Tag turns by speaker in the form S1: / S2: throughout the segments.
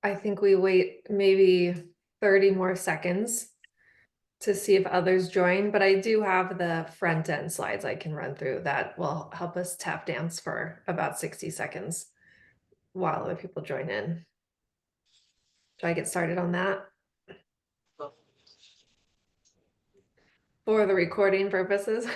S1: I think we wait maybe 30 more seconds to see if others join, but I do have the front end slides I can run through that will help us tap dance for about 60 seconds while other people join in. Should I get started on that? For the recording purposes.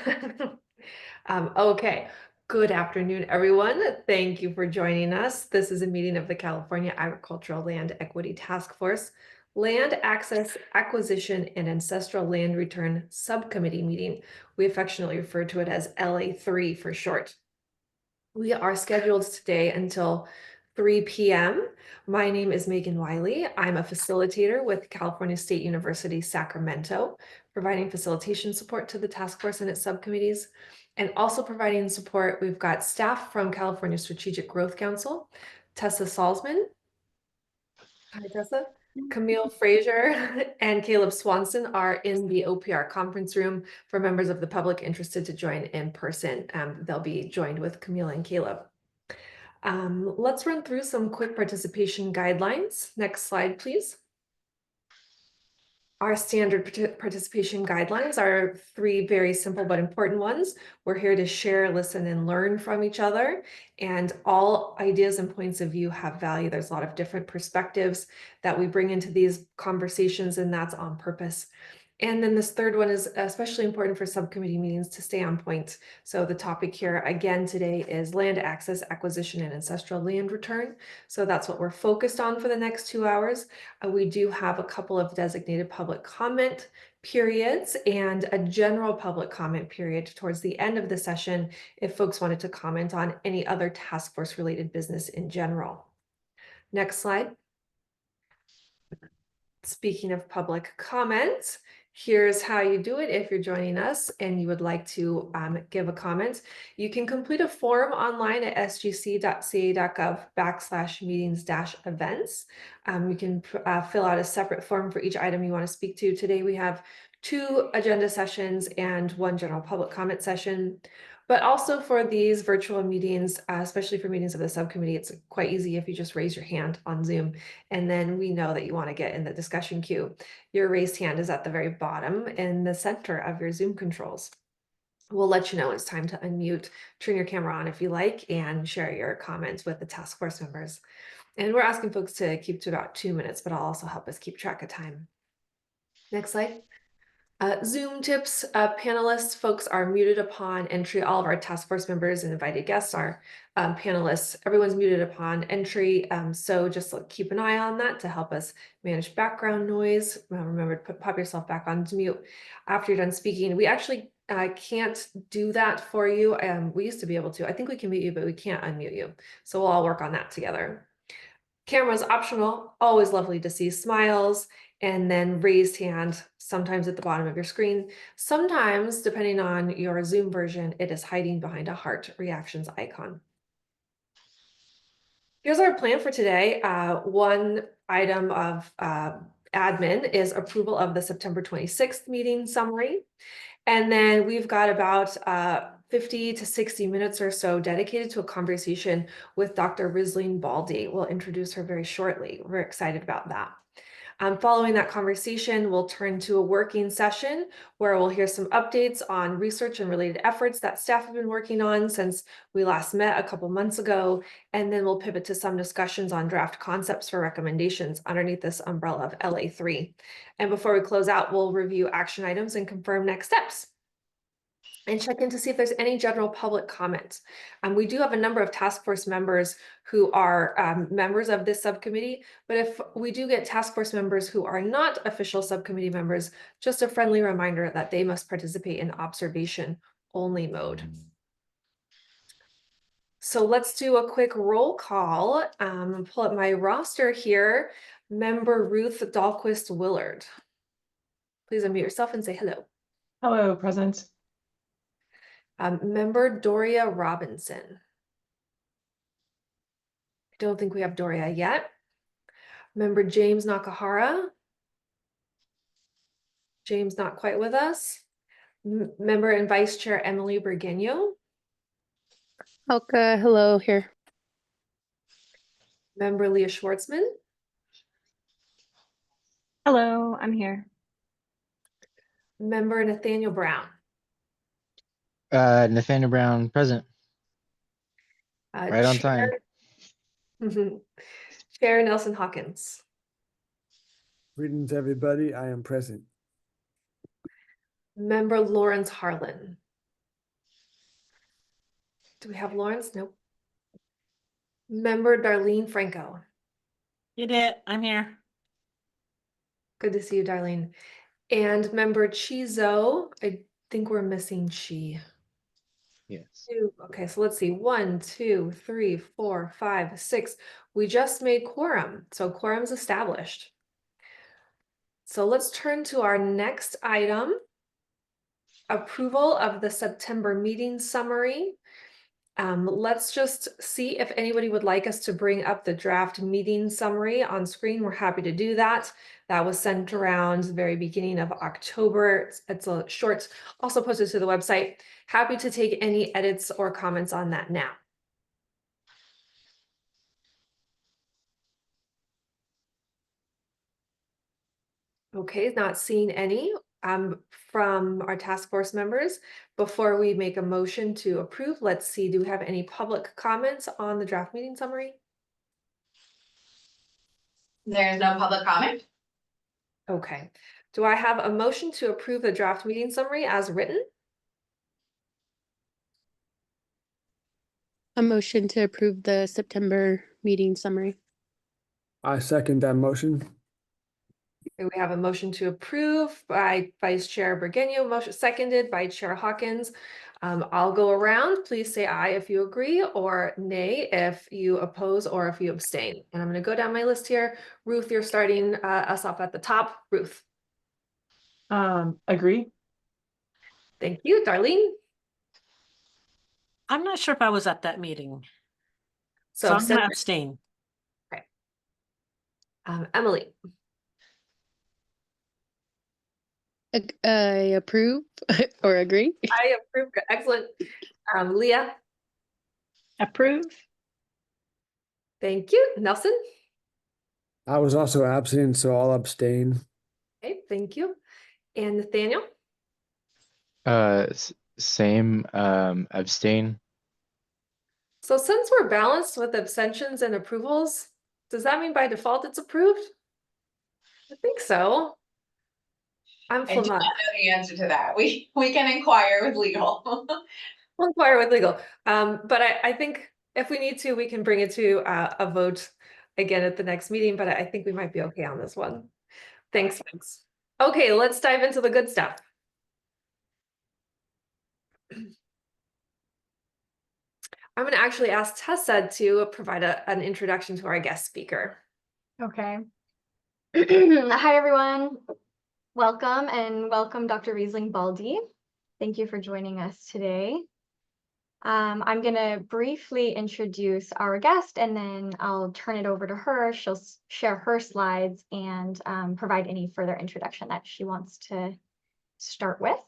S1: Okay, good afternoon, everyone. Thank you for joining us. This is a meeting of the California Agricultural Land Equity Task Force, Land Access, Acquisition, and Ancestral Land Return Subcommittee meeting. We affectionately refer to it as LA3 for short. We are scheduled today until 3 p.m. My name is Megan Wiley. I'm a facilitator with California State University, Sacramento, providing facilitation support to the task force and its subcommittees. And also providing support, we've got staff from California Strategic Growth Council, Tessa Salzman. Hi, Tessa. Camille Frazier and Caleb Swanson are in the OPR conference room for members of the public interested to join in person. They'll be joined with Camille and Caleb. Let's run through some quick participation guidelines. Next slide, please. Our standard participation guidelines are 3 very simple but important ones. We're here to share, listen, and learn from each other. And all ideas and points of view have value. There's a lot of different perspectives that we bring into these conversations, and that's on purpose. And then this third one is especially important for subcommittee meetings to stay on point. So the topic here again today is land access, acquisition, and ancestral land return. So that's what we're focused on for the next 2 hours. We do have a couple of designated public comment periods and a general public comment period towards the end of the session if folks wanted to comment on any other task force related business in general. Next slide. Speaking of public comments, here's how you do it. If you're joining us and you would like to give a comment, you can complete a form online at sgc.ca.gov/meetings-events. You can fill out a separate form for each item you want to speak to. Today we have 2 agenda sessions and 1 general public comment session. But also for these virtual meetings, especially for meetings of the subcommittee, it's quite easy if you just raise your hand on Zoom, and then we know that you want to get in the discussion queue. Your raised hand is at the very bottom in the center of your Zoom controls. We'll let you know it's time to unmute, turn your camera on if you like, and share your comments with the task force members. And we're asking folks to keep to about 2 minutes, but I'll also help us keep track of time. Next slide. Zoom tips, panelists, folks are muted upon entry. All of our task force members and invited guests are panelists. Everyone's muted upon entry. So just keep an eye on that to help us manage background noise. Remember to pop yourself back on mute after you're done speaking. We actually can't do that for you. We used to be able to. I think we can mute you, but we can't unmute you. So we'll all work on that together. Camera's optional. Always lovely to see smiles. And then raised hand, sometimes at the bottom of your screen. Sometimes, depending on your Zoom version, it is hiding behind a heart reactions icon. Here's our plan for today. One item of admin is approval of the September 26th meeting summary. And then we've got about 50 to 60 minutes or so dedicated to a conversation with Dr. Risling Baldy. We'll introduce her very shortly. We're excited about that. Following that conversation, we'll turn to a working session where we'll hear some updates on research and related efforts that staff have been working on since we last met a couple months ago. And then we'll pivot to some discussions on draft concepts for recommendations underneath this umbrella of LA3. And before we close out, we'll review action items and confirm next steps. And check in to see if there's any general public comment. We do have a number of task force members who are members of this subcommittee, but if we do get task force members who are not official subcommittee members, just a friendly reminder that they must participate in observation only mode. So let's do a quick roll call. Pull up my roster here. Member Ruth Dahlquist Willard. Please unmute yourself and say hello.
S2: Hello, present.
S1: Member Doria Robinson. I don't think we have Doria yet. Member James Nakahara. James not quite with us. Member and Vice Chair Emily Bergenio.
S3: Okay, hello here.
S1: Member Leah Schwartzman.
S2: Hello, I'm here.
S1: Member Nathaniel Brown.
S3: Nathaniel Brown, present. Right on time.
S1: Chair Nelson Hawkins.
S4: Greetings, everybody. I am present.
S1: Member Lawrence Harlan. Do we have Lawrence? Nope. Member Darlene Franco.
S5: You did. I'm here.
S1: Good to see you, Darlene. And member Chizo. I think we're missing Chi.
S3: Yes.
S1: Okay, so let's see. 1, 2, 3, 4, 5, 6. We just made quorum, so quorum's established. So let's turn to our next item. Approval of the September meeting summary. Let's just see if anybody would like us to bring up the draft meeting summary on screen. We're happy to do that. That was sent around the very beginning of October. It's a short, also posted to the website. Happy to take any edits or comments on that now. Okay, not seeing any from our task force members. Before we make a motion to approve, let's see, do we have any public comments on the draft meeting summary?
S6: There's no public comment.
S1: Okay, do I have a motion to approve the draft meeting summary as written?
S2: A motion to approve the September meeting summary.
S4: I second that motion.
S1: We have a motion to approve by Vice Chair Burgueño, motion seconded by Chair Hawkins. I'll go around. Please say aye if you agree or nay if you oppose or if you abstain. And I'm going to go down my list here. Ruth, you're starting us off at the top. Ruth.
S5: Agree.
S1: Thank you. Darlene.
S5: I'm not sure if I was at that meeting, so I'm going to abstain.
S1: Okay. Emily.
S2: I approve or agree.
S1: I approve. Excellent. Leah.
S2: Approve.
S1: Thank you. Nelson.
S4: I was also absent, so I'll abstain.
S1: Okay, thank you. And Nathaniel.
S3: Same, abstain.
S1: So since we're balanced with abstentions and approvals, does that mean by default it's approved? I think so. I'm
S6: I do not know the answer to that. We can inquire with legal.
S1: We'll inquire with legal. But I think if we need to, we can bring it to a vote again at the next meeting, but I think we might be okay on this one. Thanks, folks. Okay, let's dive into the good stuff. I'm going to actually ask Tessa to provide an introduction to our guest speaker.
S7: Okay. Hi, everyone. Welcome and welcome, Dr. Riesling-Baldi. Thank you for joining us today. I'm going to briefly introduce our guest and then I'll turn it over to her. She'll share her slides and provide any further introduction that she wants to start with.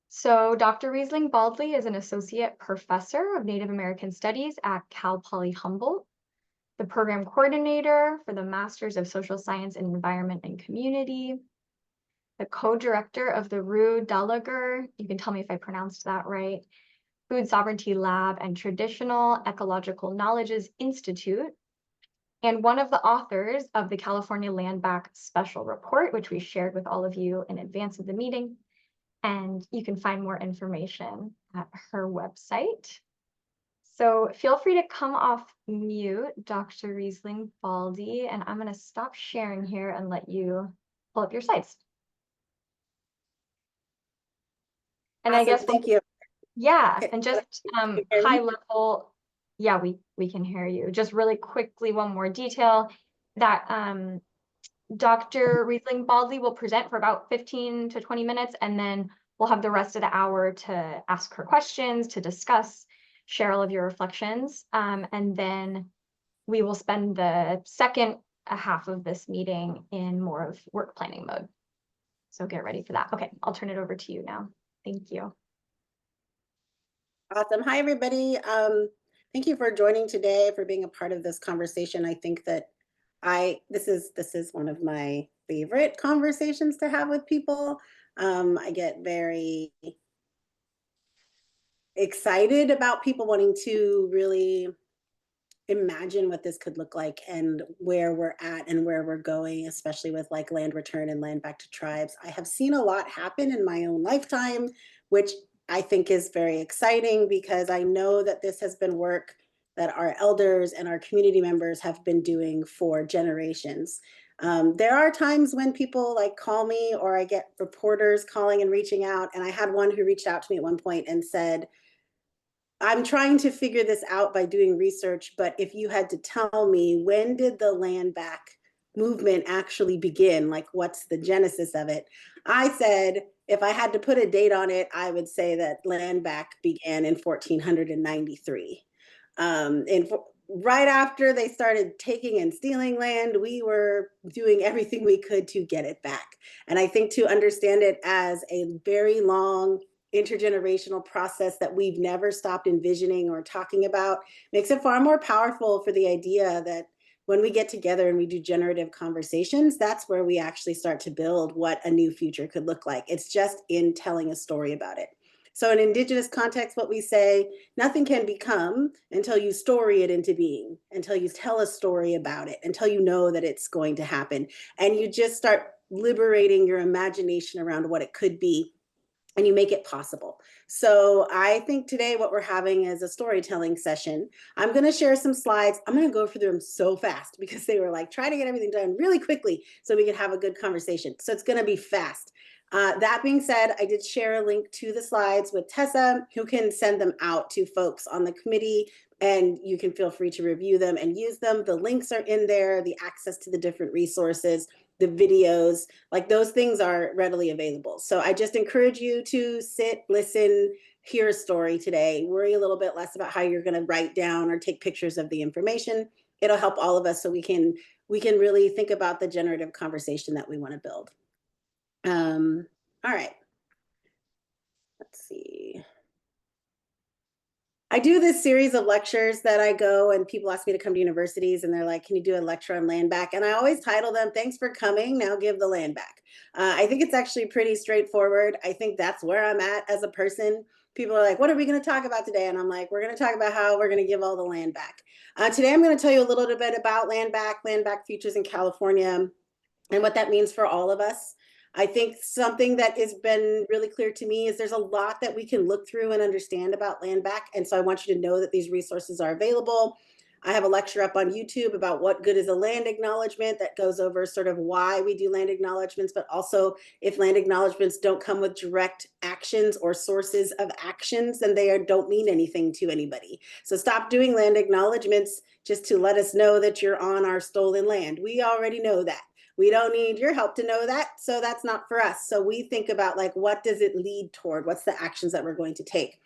S7: So Dr. Riesling-Baldi is an associate professor of Native American Studies at Cal Poly Humboldt, the program coordinator for the Masters of Social Science and Environment and Community, the co-director of the Rue Dalager, you can tell me if I pronounced that right, Food Sovereignty Lab and Traditional Ecological Knowledges Institute, and one of the authors of the California Land Back Special Report, which we shared with all of you in advance of the meeting. And you can find more information at her website. So feel free to come off mute, Dr. Riesling-Baldi, and I'm going to stop sharing here and let you pull up your slides. And
S8: awesome.
S7: I guess
S8: Thank you.
S7: Yeah, and just high level, yeah, we can hear you. Just really quickly, one more detail that Dr. Riesling-Baldi will present for about 15 to 20 minutes, and then we'll have the rest of the hour to ask her questions, to discuss, share all of your reflections, and then we will spend the second half of this meeting in more of work planning mode. So get ready for that. Okay, I'll turn it over to you now. Thank you.
S8: Awesome. Hi, everybody. Thank you for joining today, for being a part of this conversation. I think that this is one of my favorite conversations to have with people. I get very excited about people wanting to really imagine what this could look like and where we're at and where we're going, especially with like land return and land back to tribes. I have seen a lot happen in my own lifetime, which I think is very exciting because I know that this has been work that our elders and our community members have been doing for generations. There are times when people like call me or I get reporters calling and reaching out. And I had one who reached out to me at one point and said, I'm trying to figure this out by doing research, but if you had to tell me, when did the land back movement actually begin? Like, what's the genesis of it? I said, if I had to put a date on it, I would say that land back began in 1493. Right after they started taking and stealing land, we were doing everything we could to get it back. And I think to understand it as a very long intergenerational process that we've never stopped envisioning or talking about makes it far more powerful for the idea that when we get together and we do generative conversations, that's where we actually start to build what a new future could look like. It's just in telling a story about it. So in Indigenous context, what we say, nothing can become until you story it into being, until you tell a story about it, until you know that it's going to happen. And you just start liberating your imagination around what it could be, and you make it possible. So I think today what we're having is a storytelling session. I'm going to share some slides. I'm going to go through them so fast because they were like, try to get everything done really quickly so we can have a good conversation. So it's going to be fast. That being said, I did share a link to the slides with Tessa, who can send them out to folks on the committee, and you can feel free to review them and use them. The links are in there, the access to the different resources, the videos, like those things are readily available. So I just encourage you to sit, listen, hear a story today, worry a little bit less about how you're going to write down or take pictures of the information. It'll help all of us so we can really think about the generative conversation that we want to build. All right. Let's see. I do this series of lectures that I go and people ask me to come to universities and they're like, can you do a lecture on land back? And I always title them, thanks for coming, now give the land back. I think it's actually pretty straightforward. I think that's where I'm at as a person. People are like, what are we going to talk about today? And I'm like, we're going to talk about how we're going to give all the land back. Today, I'm going to tell you a little bit about land back futures in California, and what that means for all of us. I think something that has been really clear to me is there's a lot that we can look through and understand about land back. And so I want you to know that these resources are available. I have a lecture up on YouTube about what good is a land acknowledgement that goes over sort of why we do land acknowledgements, but also if land acknowledgements don't come with direct actions or sources of actions, then they don't mean anything to anybody. So stop doing land acknowledgements just to let us know that you're on our stolen land. We already know that. We don't need your help to know that. So that's not for us. So we think about like, what does it lead toward? What's the actions that we're going to take?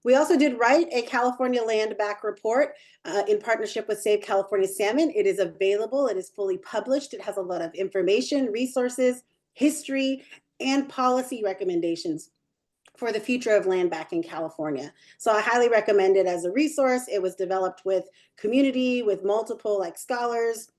S8: We also did write a California land back report in partnership with Save California Salmon. It is available. It is fully published. It has a lot of information, resources, history, and policy recommendations for the future of land back in California. So I highly recommend it as a resource. It was developed with community, with multiple like scholars,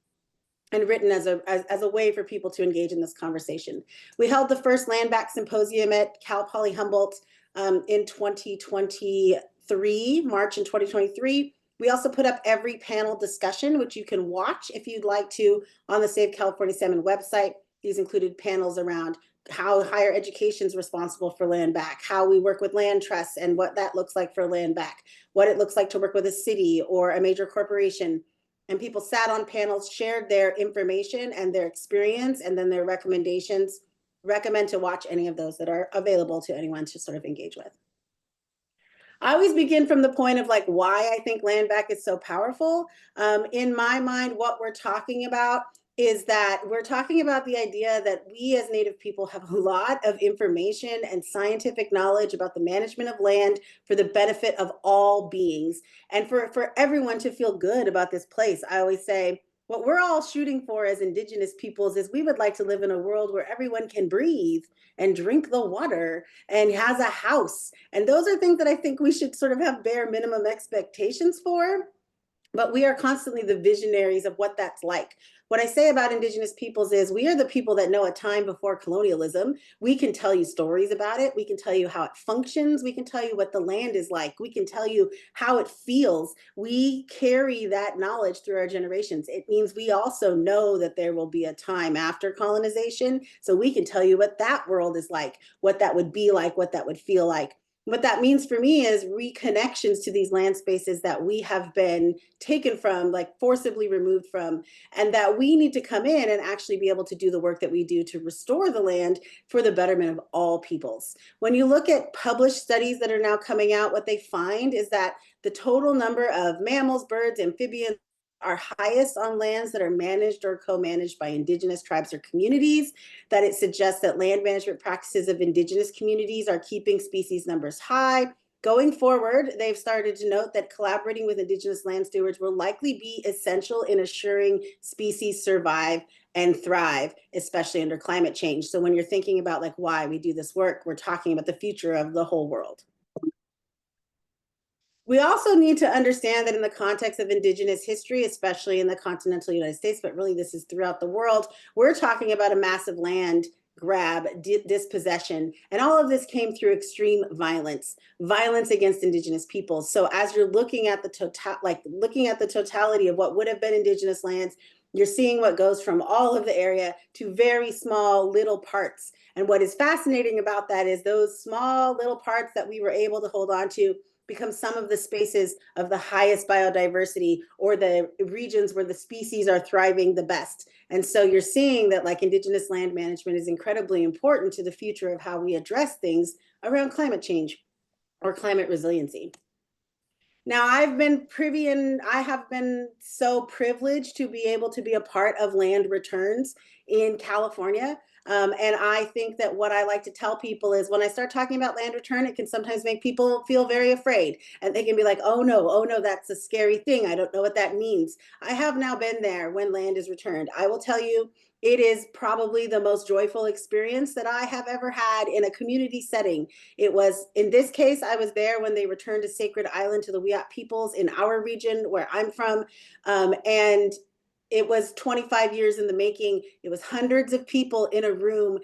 S8: and written as a way for people to engage in this conversation. We held the first land back symposium at Cal Poly Humboldt in 2023, March in 2023. We also put up every panel discussion, which you can watch if you'd like to on the Save California Salmon website. These included panels around how higher education is responsible for land back, how we work with land trusts and what that looks like for land back, what it looks like to work with a city or a major corporation. And people sat on panels, shared their information and their experience, and then their recommendations. Recommend to watch any of those that are available to anyone to sort of engage with. I always begin from the point of like why I think land back is so powerful. In my mind, what we're talking about is that we're talking about the idea that we as Native people have a lot of information and scientific knowledge about the management of land for the benefit of all beings and for everyone to feel good about this place. I always say what we're all shooting for as Indigenous peoples is we would like to live in a world where everyone can breathe and drink the water and has a house. And those are things that I think we should sort of have bare minimum expectations for. but we are constantly the visionaries of what that's like. What I say about Indigenous peoples is we are the people that know a time before colonialism. We can tell you stories about it. We can tell you how it functions. We can tell you what the land is like. We can tell you how it feels. We carry that knowledge through our generations. It means we also know that there will be a time after colonization. So we can tell you what that world is like, what that would be like, what that would feel like. What that means for me is reconnections to these land spaces that we have been taken from, like forcibly removed from, and that we need to come in and actually be able to do the work that we do to restore the land for the betterment of all peoples. When you look at published studies that are now coming out, what they find is that the total number of mammals, birds, amphibians are highest on lands that are managed or co-managed by Indigenous tribes or communities, that it suggests that land management practices of Indigenous communities are keeping species numbers high. Going forward, they've started to note that collaborating with Indigenous land stewards will likely be essential in assuring species survive and thrive, especially under climate change. So when you're thinking about like why we do this work, we're talking about the future of the whole world. We also need to understand that in the context of Indigenous history, especially in the continental United States, but really this is throughout the world, we're talking about a massive land grab, dispossession, and all of this came through extreme violence against Indigenous peoples. So as you're looking at the totality of what would have been Indigenous lands, you're seeing what goes from all of the area to very small little parts. And what is fascinating about that is those small little parts that we were able to hold on to become some of the spaces of the highest biodiversity, or the regions where the species are thriving the best. And so you're seeing that like Indigenous land management is incredibly important to the future of how we address things around climate change or climate resiliency. Now, I have been so privileged to be able to be a part of land returns in California. And I think that what I like to tell people is when I start talking about land return, it can sometimes make people feel very afraid. And they can be like, oh no, that's a scary thing. I don't know what that means. I have now been there when land is returned. I will tell you, it is probably the most joyful experience that I have ever had in a community setting. It was, in this case, I was there when they returned a sacred island to the Wiyot peoples in our region where I'm from. And it was 25 years in the making. It was hundreds of people in a room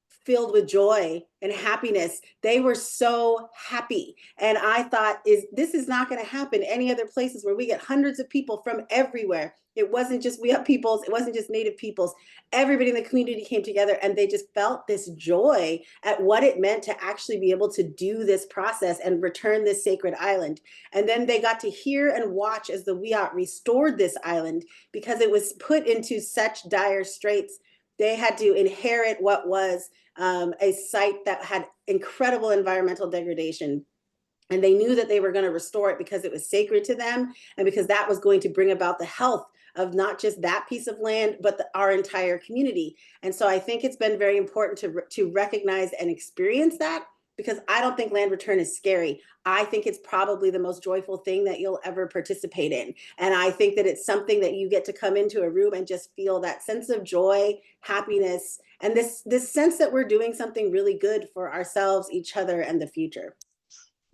S8: filled with joy and happiness. They were so happy. And I thought, this is not going to happen any other places where we get hundreds of people from everywhere. It wasn't just Wiyot peoples. It wasn't just Native peoples. Everybody in the community came together and they just felt this joy at what it meant to actually be able to do this process and return this sacred island. And then they got to hear and watch as the Wiyot restored this island because it was put into such dire straits. They had to inherit what was a site that had incredible environmental degradation. And they knew that they were going to restore it because it was sacred to them and because that was going to bring about the health of not just that piece of land, but our entire community. And so I think it's been very important to recognize and experience that, because I don't think land return is scary. I think it's probably the most joyful thing that you'll ever participate in. And I think that it's something that you get to come into a room and just feel that sense of joy, happiness, and this sense that we're doing something really good for ourselves, each other, and the future.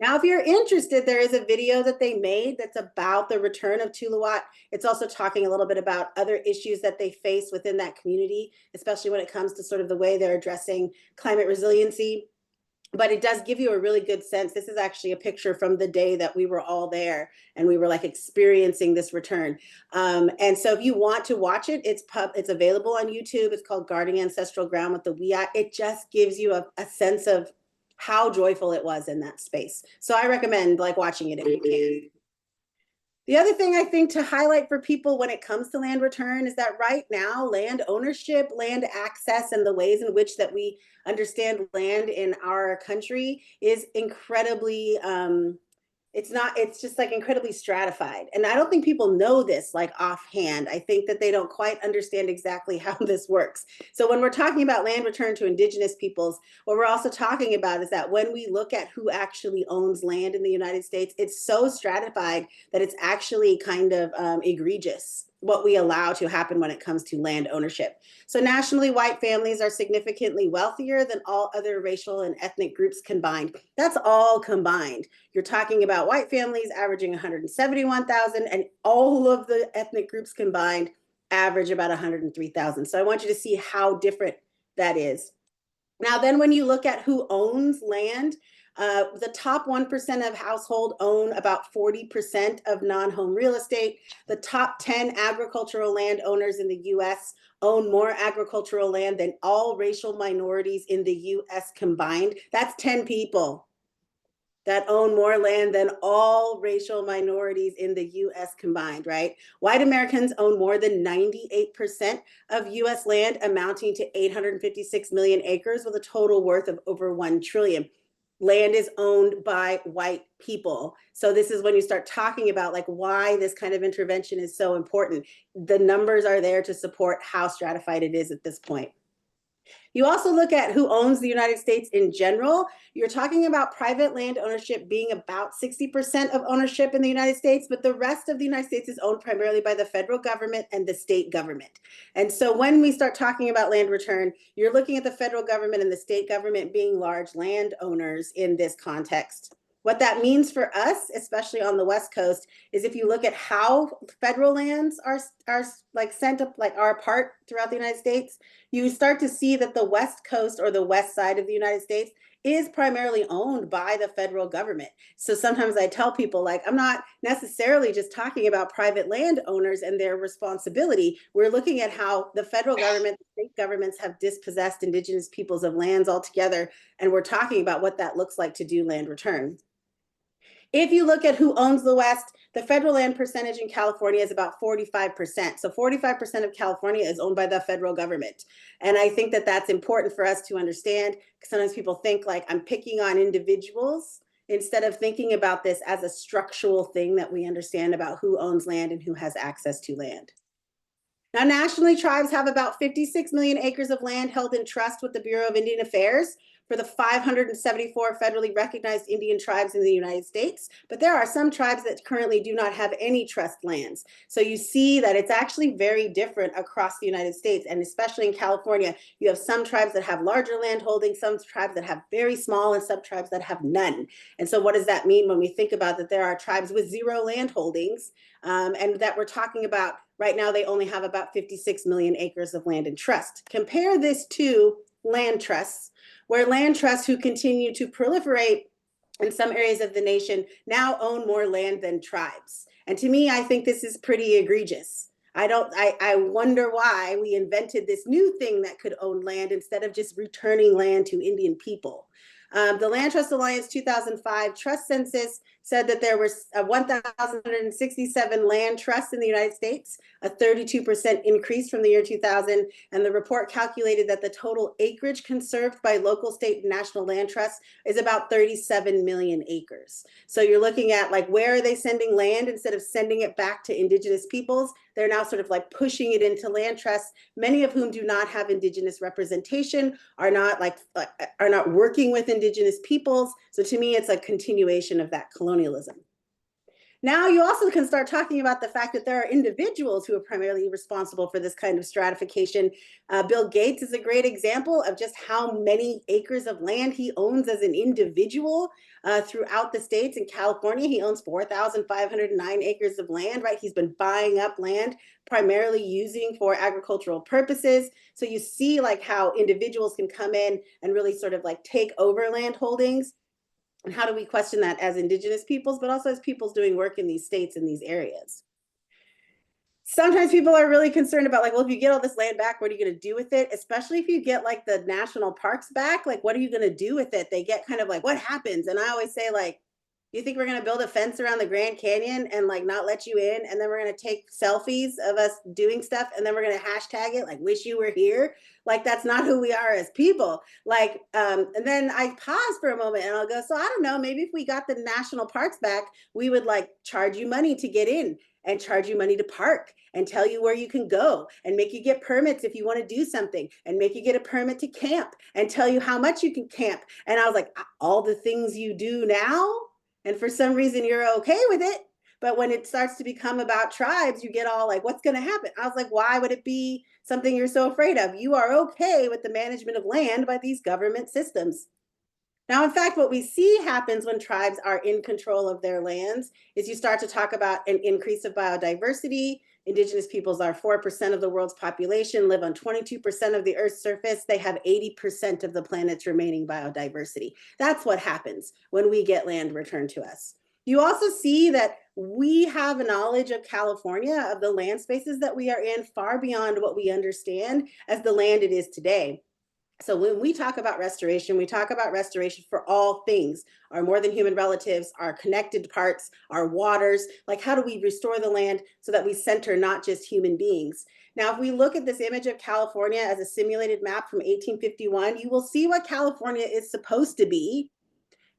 S8: Now, if you're interested, there is a video that they made that's about the return of Tuluwat. It's also talking a little bit about other issues that they face within that community, especially when it comes to sort of the way they're addressing climate resiliency. But it does give you a really good sense. This is actually a picture from the day that we were all there and we were like experiencing this return. And so if you want to watch it, it's available on YouTube. It's called Guarding Ancestral Ground with the Wiyot. It just gives you a sense of how joyful it was in that space. So I recommend like watching it if you can. The other thing I think to highlight for people when it comes to land return is that right now, land ownership, land access, and the ways in which that we understand land in our country is incredibly, it's just like incredibly stratified. And I don't think people know this like offhand. I think that they don't quite understand exactly how this works. So when we're talking about land return to Indigenous peoples, what we're also talking about is that when we look at who actually owns land in the United States, it's so stratified that it's actually kind of egregious. what we allow to happen when it comes to land ownership. So nationally, white families are significantly wealthier than all other racial and ethnic groups combined. That's all combined. You're talking about white families averaging 171,000, and all of the ethnic groups combined average about 103,000. So I want you to see how different that is. Now, then when you look at who owns land, the top 1% of household own about 40% of non-home real estate. The top 10 agricultural land owners in the US own more agricultural land than all racial minorities in the US combined. That's 10 people that own more land than all racial minorities in the US combined, right? White Americans own more than 98% of US land, amounting to 856 million acres with a total worth of over 1 trillion. Land is owned by white people. So this is when you start talking about like why this kind of intervention is so important. The numbers are there to support how stratified it is at this point. You also look at who owns the United States in general. You're talking about private land ownership being about 60% of ownership in the United States, but the rest of the United States is owned primarily by the federal government and the state government. And so when we start talking about land return, you're looking at the federal government and the state government being large landowners in this context. What that means for us, especially on the West Coast, is if you look at how federal lands are like sent up, like are apart throughout the United States, you start to see that the West Coast or the west side of the United States is primarily owned by the federal government. So sometimes I tell people, like, I'm not necessarily just talking about private landowners and their responsibility. We're looking at how the federal government, the state governments have dispossessed indigenous peoples of lands altogether. And we're talking about what that looks like to do land return. If you look at who owns the West, the federal land percentage in California is about 45%. So 45% of California is owned by the federal government. And I think that that's important for us to understand, because sometimes people think like I'm picking on individuals instead of thinking about this as a structural thing that we understand about who owns land and who has access to land. Now, nationally, tribes have about 56 million acres of land held in trust with the Bureau of Indian Affairs for the 574 federally recognized Indian tribes in the United States. But there are some tribes that currently do not have any trust lands. So you see that it's actually very different across the United States. And especially in California, you have some tribes that have larger land holdings, some tribes that have very small, and some tribes that have none. And so what does that mean when we think about that there are tribes with 0 land holdings, and that we're talking about right now they only have about 56 million acres of land in trust. Compare this to land trusts, where land trusts who continue to proliferate in some areas of the nation now own more land than tribes. And to me, I think this is pretty egregious. I wonder why we invented this new thing that could own land instead of just returning land to Indian people. The Land Trust Alliance 2005 trust census said that there were 1,167 land trusts in the United States, a 32% increase from the year 2000. And the report calculated that the total acreage conserved by local, state, and national land trusts is about 37 million acres. So you're looking at like, where are they sending land instead of sending it back to indigenous peoples? They're now sort of like pushing it into land trusts, many of whom do not have indigenous representation, are not working with indigenous peoples. So to me, it's a continuation of that colonialism. Now you also can start talking about the fact that there are individuals who are primarily responsible for this kind of stratification. Bill Gates is a great example of just how many acres of land he owns as an individual throughout the states. In California, he owns 4,509 acres of land, right? He's been buying up land, primarily using for agricultural purposes. So you see like how individuals can come in and really sort of like take over land holdings. And how do we question that as indigenous peoples, but also as peoples doing work in these states, in these areas? Sometimes people are really concerned about like, well, if you get all this land back, what are you going to do with it? Especially if you get like the national parks back, like, what are you going to do with it? They get kind of like, what happens? And I always say, like, you think we're going to build a fence around the Grand Canyon and like not let you in? And then we're going to take selfies of us doing stuff. And then we're going to hashtag it like, wish you were here. Like, that's not who we are as people. Like, and then I pause for a moment and I'll go, so I don't know, maybe if we got the national parks back, we would like charge you money to get in and charge you money to park and tell you where you can go and make you get permits if you want to do something and make you get a permit to camp and tell you how much you can camp. And I was like, all the things you do now? And for some reason you're okay with it, But when it starts to become about tribes, you get all like, what's going to happen? I was like, why would it be something you're so afraid of? You are okay with the management of land by these government systems. Now, in fact, what we see happens when tribes are in control of their lands is you start to talk about an increase of biodiversity. Indigenous peoples are 4% of the world's population, live on 22% of the Earth's surface. They have 80% of the planet's remaining biodiversity. That's what happens when we get land returned to us. You also see that we have a knowledge of California, of the land spaces that we are in, far beyond what we understand as the land it is today. So when we talk about restoration, we talk about restoration for all things, our more than human relatives, our connected parts, our waters, like how do we restore the land so that we center not just human beings? Now, if we look at this image of California as a simulated map from 1851, you will see what California is supposed to be.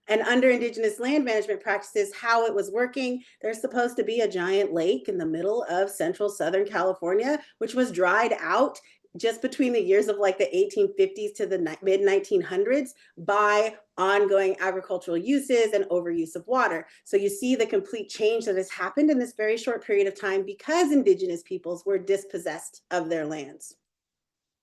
S8: And under Indigenous land management practices, how it was working, there's supposed to be a giant lake in the middle of central Southern California, which was dried out just between the years of like the 1850s to the mid 1900s by ongoing agricultural uses and overuse of water. So you see the complete change that has happened in this very short period of time because Indigenous peoples were dispossessed of their lands.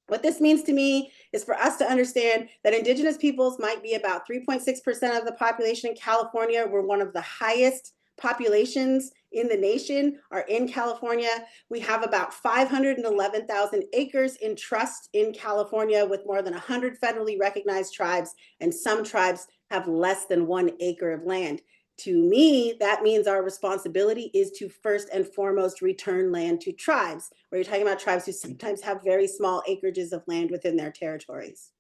S8: What this means to me is for us to understand that Indigenous peoples might be about 3.6% of the population in California. We're one of the highest populations in the nation are in California. We have about 511,000 acres in trust in California with more than 100 federally recognized tribes, and some tribes have less than 1 acre of land. To me, that means our responsibility is to first and foremost return land to tribes, where you're talking about tribes who sometimes have very small acreages of land within their territories.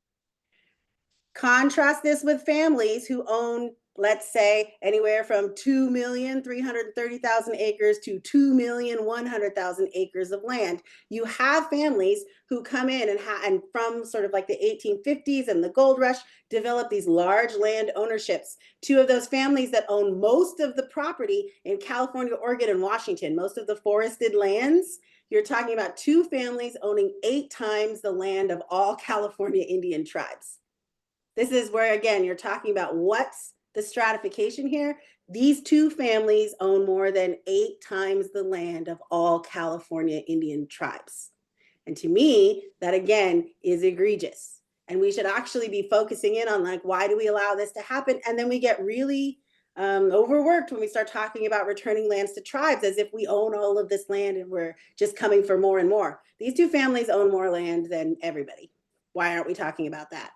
S8: Contrast this with families who own, let's say, anywhere from 2,330,000 acres to 2,100,000 acres of land. You have families who come in and from sort of like the 1850s and the gold rush, develop these large land ownerships. 2 of those families that own most of the property in California, Oregon, and Washington, most of the forested lands, you're talking about 2 families owning 8 times the land of all California Indian tribes. This is where, again, you're talking about what's the stratification here. These 2 families own more than 8 times the land of all California Indian tribes. And to me, that again is egregious. And we should actually be focusing in on like, why do we allow this to happen? And then we get really overworked when we start talking about returning lands to tribes as if we own all of this land and we're just coming for more and more. These 2 families own more land than everybody. Why aren't we talking about that?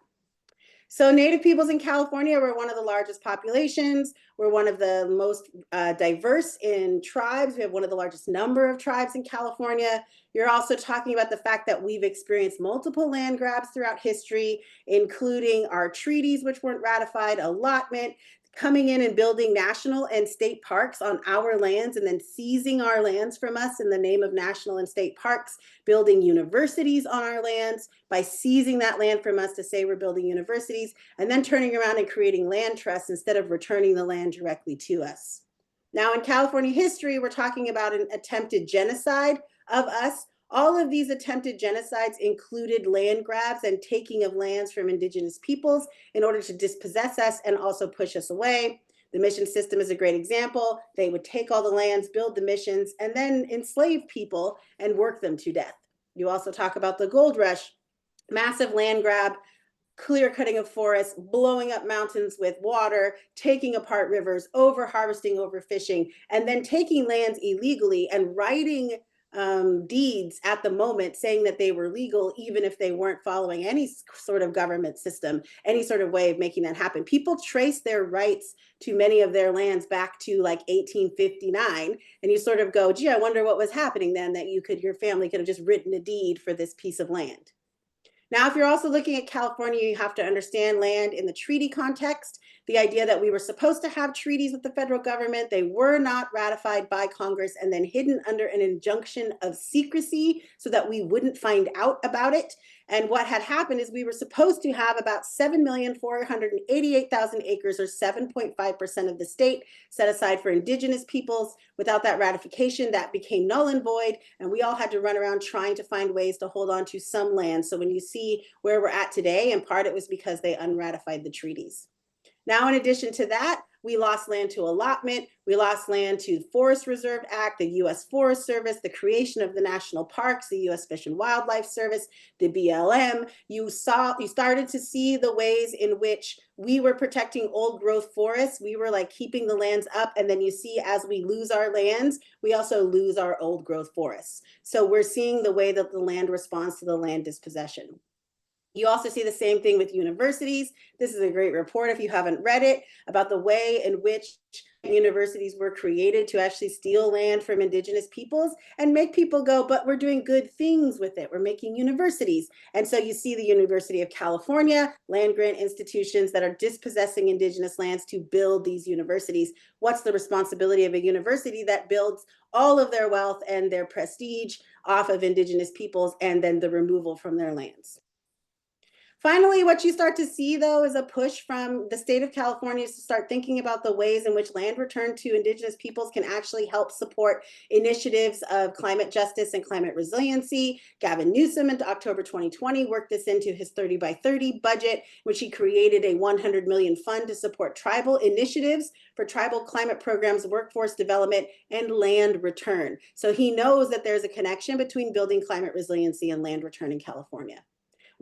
S8: So Native peoples in California, we're one of the largest populations. We're one of the most diverse in tribes. We have one of the largest number of tribes in California. You're also talking about the fact that we've experienced multiple land grabs throughout history, including our treaties, which weren't ratified, allotment, coming in and building national and state parks on our lands and then seizing our lands from us in the name of national and state parks, building universities on our lands by seizing that land from us to say we're building universities, and then turning around and creating land trusts instead of returning the land directly to us. Now in California history, we're talking about an attempted genocide of us. All of these attempted genocides included land grabs and taking of lands from Indigenous peoples in order to dispossess us and also push us away. The mission system is a great example. They would take all the lands, build the missions, and then enslave people and work them to death. You also talk about the gold rush, massive land grab, clear cutting of forests, blowing up mountains with water, taking apart rivers, over harvesting, overfishing, and then taking lands illegally and writing deeds at the moment saying that they were legal, even if they weren't following any sort of government system, any sort of way of making that happen. People trace their rights to many of their lands back to like 1859. And you sort of go, gee, I wonder what was happening then that your family could have just written a deed for this piece of land. Now, if you're also looking at California, you have to understand land in the treaty context. The idea that we were supposed to have treaties with the federal government, they were not ratified by Congress and then hidden under an injunction of secrecy so that we wouldn't find out about it. And what had happened is we were supposed to have about 7,488,000 acres or 7.5% of the state set aside for Indigenous peoples. Without that ratification, that became null and void. And we all had to run around trying to find ways to hold on to some land. So when you see where we're at today, in part it was because they unratified the treaties. Now, in addition to that, We lost land to allotment. We lost land to the Forest Reserve Act, the U.S. Forest Service, the creation of the national parks, the U.S. Fish and Wildlife Service, the BLM. You started to see the ways in which we were protecting old growth forests. We were like keeping the lands up. And then you see, as we lose our lands, we also lose our old growth forests. So we're seeing the way that the land responds to the land dispossession. You also see the same thing with universities. This is a great report, if you haven't read it, about the way in which universities were created to actually steal land from indigenous peoples and make people go, but we're doing good things with it. We're making universities. And so you see the University of California, land grant institutions that are dispossessing indigenous lands to build these universities. What's the responsibility of a university that builds all of their wealth and their prestige off of indigenous peoples and then the removal from their lands? Finally, what you start to see, though, is a push from the state of California to start thinking about the ways in which land return to indigenous peoples can actually help support initiatives of climate justice and climate resiliency. Gavin Newsom in October 2020 worked this into his 30 by 30 budget, which he created a $100 million fund to support tribal initiatives for tribal climate programs, workforce development, and land return. So he knows that there's a connection between building climate resiliency and land return in California.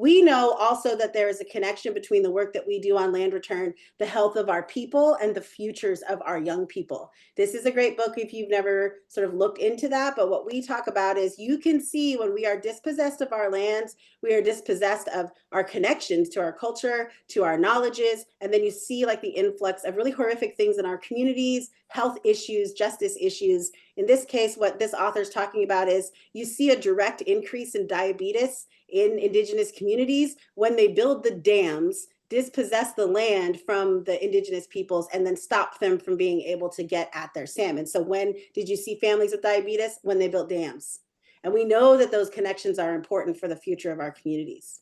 S8: We know also that there is a connection between the work that we do on land return, the health of our people, and the futures of our young people. This is a great book if you've never sort of looked into that, but what we talk about is you can see when we are dispossessed of our lands, we are dispossessed of our connections to our culture, to our knowledges, and then you see like the influx of really horrific things in our communities, health issues, justice issues. In this case, what this author is talking about is you see a direct increase in diabetes in indigenous communities when they build the dams, dispossess the land from the indigenous peoples, and then stop them from being able to get at their salmon. So when did you see families with diabetes? When they built dams. And we know that those connections are important for the future of our communities.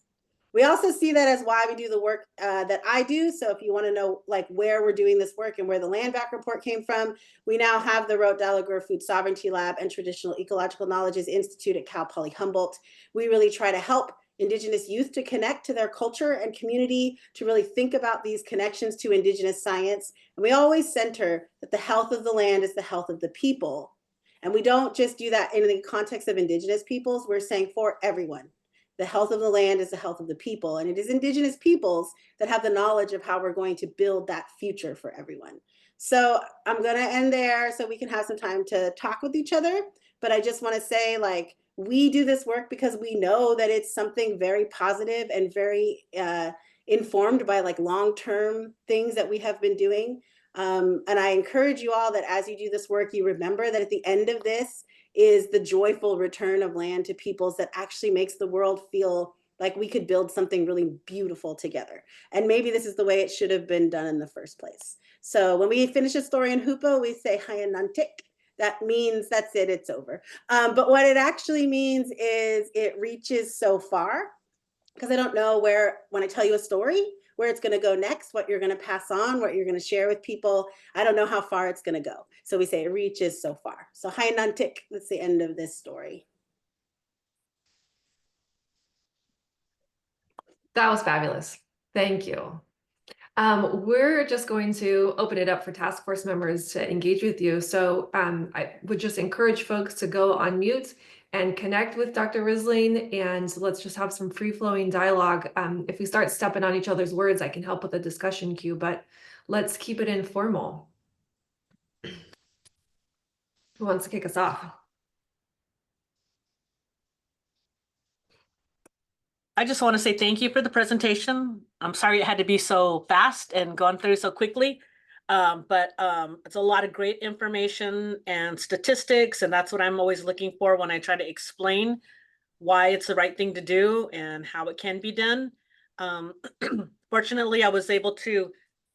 S8: We also see that as why we do the work that I do. So if you want to know like where we're doing this work and where the land back report came from, we now have the Rote Dahlgren Food Sovereignty Lab and Traditional Ecological Knowledges Institute at Cal Poly Humboldt. We really try to help indigenous youth to connect to their culture and community, to really think about these connections to indigenous science. And we always center that the health of the land is the health of the people. And we don't just do that in the context of indigenous peoples, we're saying for everyone. The health of the land is the health of the people, and it is indigenous peoples that have the knowledge of how we're going to build that future for everyone. So I'm gonna end there so we can have some time to talk with each other. But I just wanna say, like, we do this work because we know that it's something very positive and very informed by like long-term things that we have been doing. And I encourage you all that as you do this work, you remember that at the end of this, is the joyful return of land to peoples that actually makes the world feel like we could build something really beautiful together. And maybe this is the way it should have been done in the first place. So when we finish a story in Hoopa, we say Hayanantik. That means that's it, it's over. But what it actually means is it reaches so far, because I don't know where, when I tell you a story, where it's going to go next, what you're going to pass on, what you're going to share with people. I don't know how far it's going to go. So we say it reaches so far. So Hainantik, that's the end of this story.
S1: That was fabulous. Thank you. We're just going to open it up for task force members to engage with you. So I would just encourage folks to go on mute and connect with Dr. Risling, and let's just have some free-flowing dialogue. If we start stepping on each other's words, I can help with the discussion queue, but let's keep it informal. Who wants to kick us off?
S5: I just want to say thank you for the presentation. I'm sorry it had to be so fast and gone through so quickly. But it's a lot of great information and statistics, and that's what I'm always looking for when I try to explain why it's the right thing to do and how it can be done. Fortunately, I was able to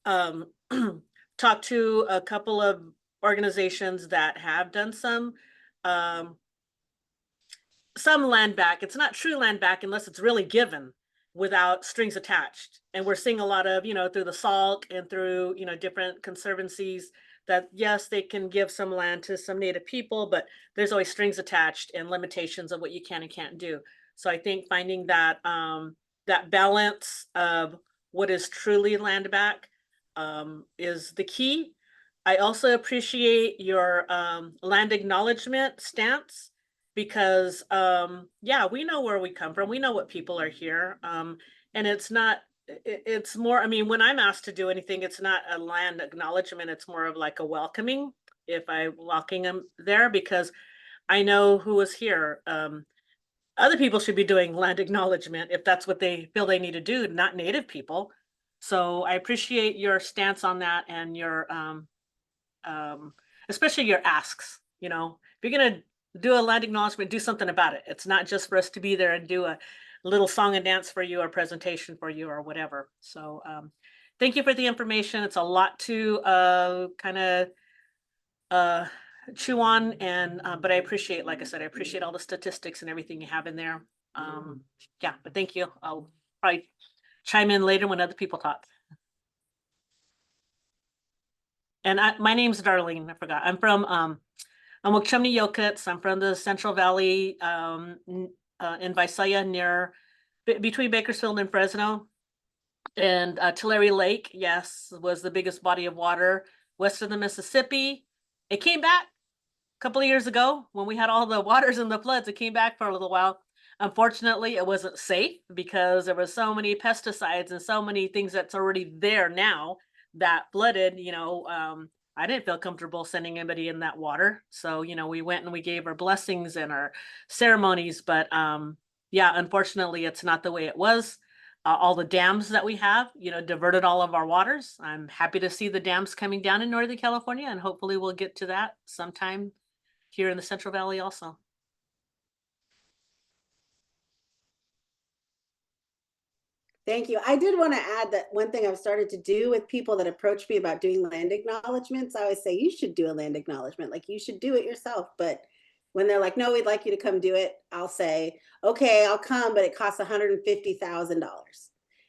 S5: talk to a couple of organizations that have done some land back. It's not true land back unless it's really given without strings attached. And we're seeing a lot of, through the SALT and through, different conservancies that, yes, they can give some land to some Native people, but there's always strings attached and limitations of what you can and can't do. So I think finding that, that balance of what is truly land back is the key. I also appreciate your land acknowledgement stance because yeah, we know where we come from. We know what people are here. And it's not, it's more, I mean, when I'm asked to do anything, it's not a land acknowledgement. It's more of like a welcoming if I'm walking them there because I know who was here. Other people should be doing land acknowledgement if that's what they feel they need to do, not Native people. So I appreciate your stance on that and your especially your asks. You know, if you're gonna do a land acknowledgement, do something about it. It's not just for us to be there and do a little song and dance for you or presentation for you or whatever. So thank you for the information. It's a lot to kind of chew on, and but I appreciate, like I said, I appreciate all the statistics and everything you have in there. Yeah, but thank you. I'll probably chime in later when other people talk. And my name's Darlene. I forgot. I'm from I'm Wauchumni Yokuts. I'm from the Central Valley in Visalia, near between Bakersfield and Fresno. And Tulare Lake, yes, was the biggest body of water west of the Mississippi. It came back a couple of years ago when we had all the waters and the floods. It came back for a little while. Unfortunately, it wasn't safe because there was so many pesticides and so many things that's already there now that flooded. You know, I didn't feel comfortable sending anybody in that water. So, you know, we went and we gave our blessings and our ceremonies. But yeah, unfortunately, it's not the way it was. All the dams that we have, you know, diverted all of our waters. I'm happy to see the dams coming down in Northern California, and hopefully we'll get to that sometime here in the Central Valley also.
S8: Thank you. I did want to add that one thing I've started to do with people that approach me about doing land acknowledgements, I always say, you should do a land acknowledgement. Like, you should do it yourself. But when they're like, no, we'd like you to come do it, I'll say, okay, I'll come, but it costs $150,000.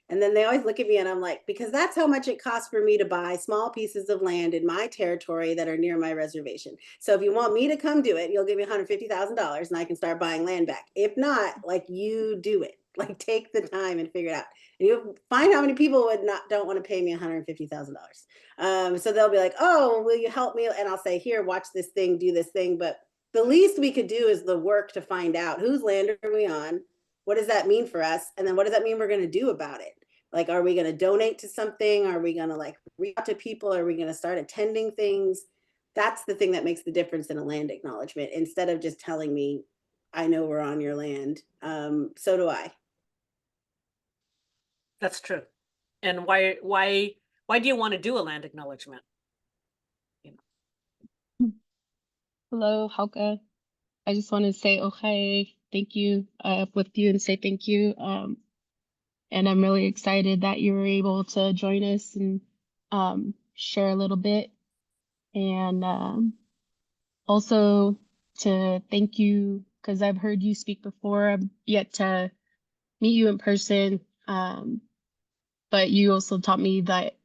S8: And then they always look at me and I'm like, because that's how much it costs for me to buy small pieces of land in my territory that are near my reservation. So if you want me to come do it, you'll give me $150,000 and I can start buying land back. If not, like, you do it. Like, take the time and figure it out. And you'll find how many people don't want to pay me $150,000. So they'll be like, oh, will you help me? And I'll say, here, watch this thing, do this thing. But the least we could do is the work to find out whose land are we on? What does that mean for us? And then what does that mean we're going to do about it? Like, are we going to donate to something? Are we going to like reach out to people? Are we going to start attending things? That's the thing that makes the difference in a land acknowledgement, instead of just telling me, I know we're on your land. So do I.
S5: That's true. And why do you want to do a land acknowledgement? You know.
S2: Hello, Hauka. I just want to say okay, thank you, with you and say thank you. And I'm really excited that you were able to join us and share a little bit. And also to thank you, because I've heard you speak before. I've yet to meet you in person. But you also taught me that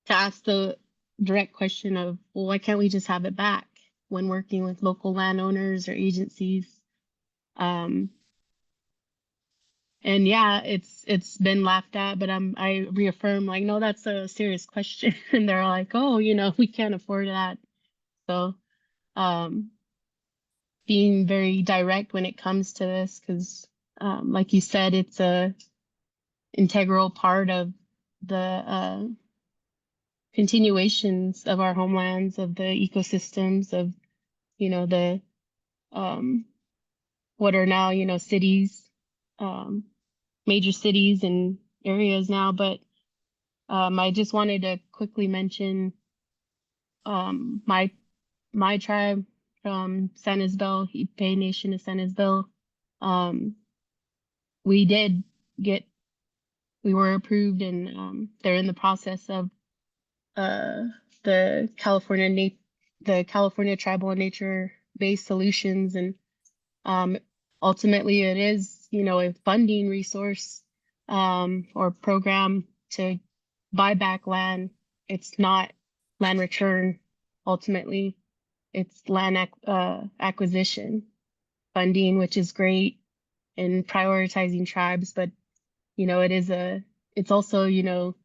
S2: to ask the direct question of, well, why can't we just have it back when working with local landowners or agencies? And yeah, it's been laughed at, but I reaffirm, like, no, that's a serious question. And they're like, oh, you know, we can't afford that. So being very direct when it comes to this, because like you said, it's a integral part of the continuations of our homelands, of the ecosystems, of, you know, the what are now, you know, cities, major cities and areas now. But I just wanted to quickly mention my tribe from San Isabel, Ipe Nation of San Isabel. We were approved, and they're in the process of the California Tribal and Nature-Based Solutions, and ultimately it is, you know, a funding resource or program to buy back land. It's not land return. Ultimately, it's land acquisition funding, which is great in prioritizing tribes, but you know, it's also, you know,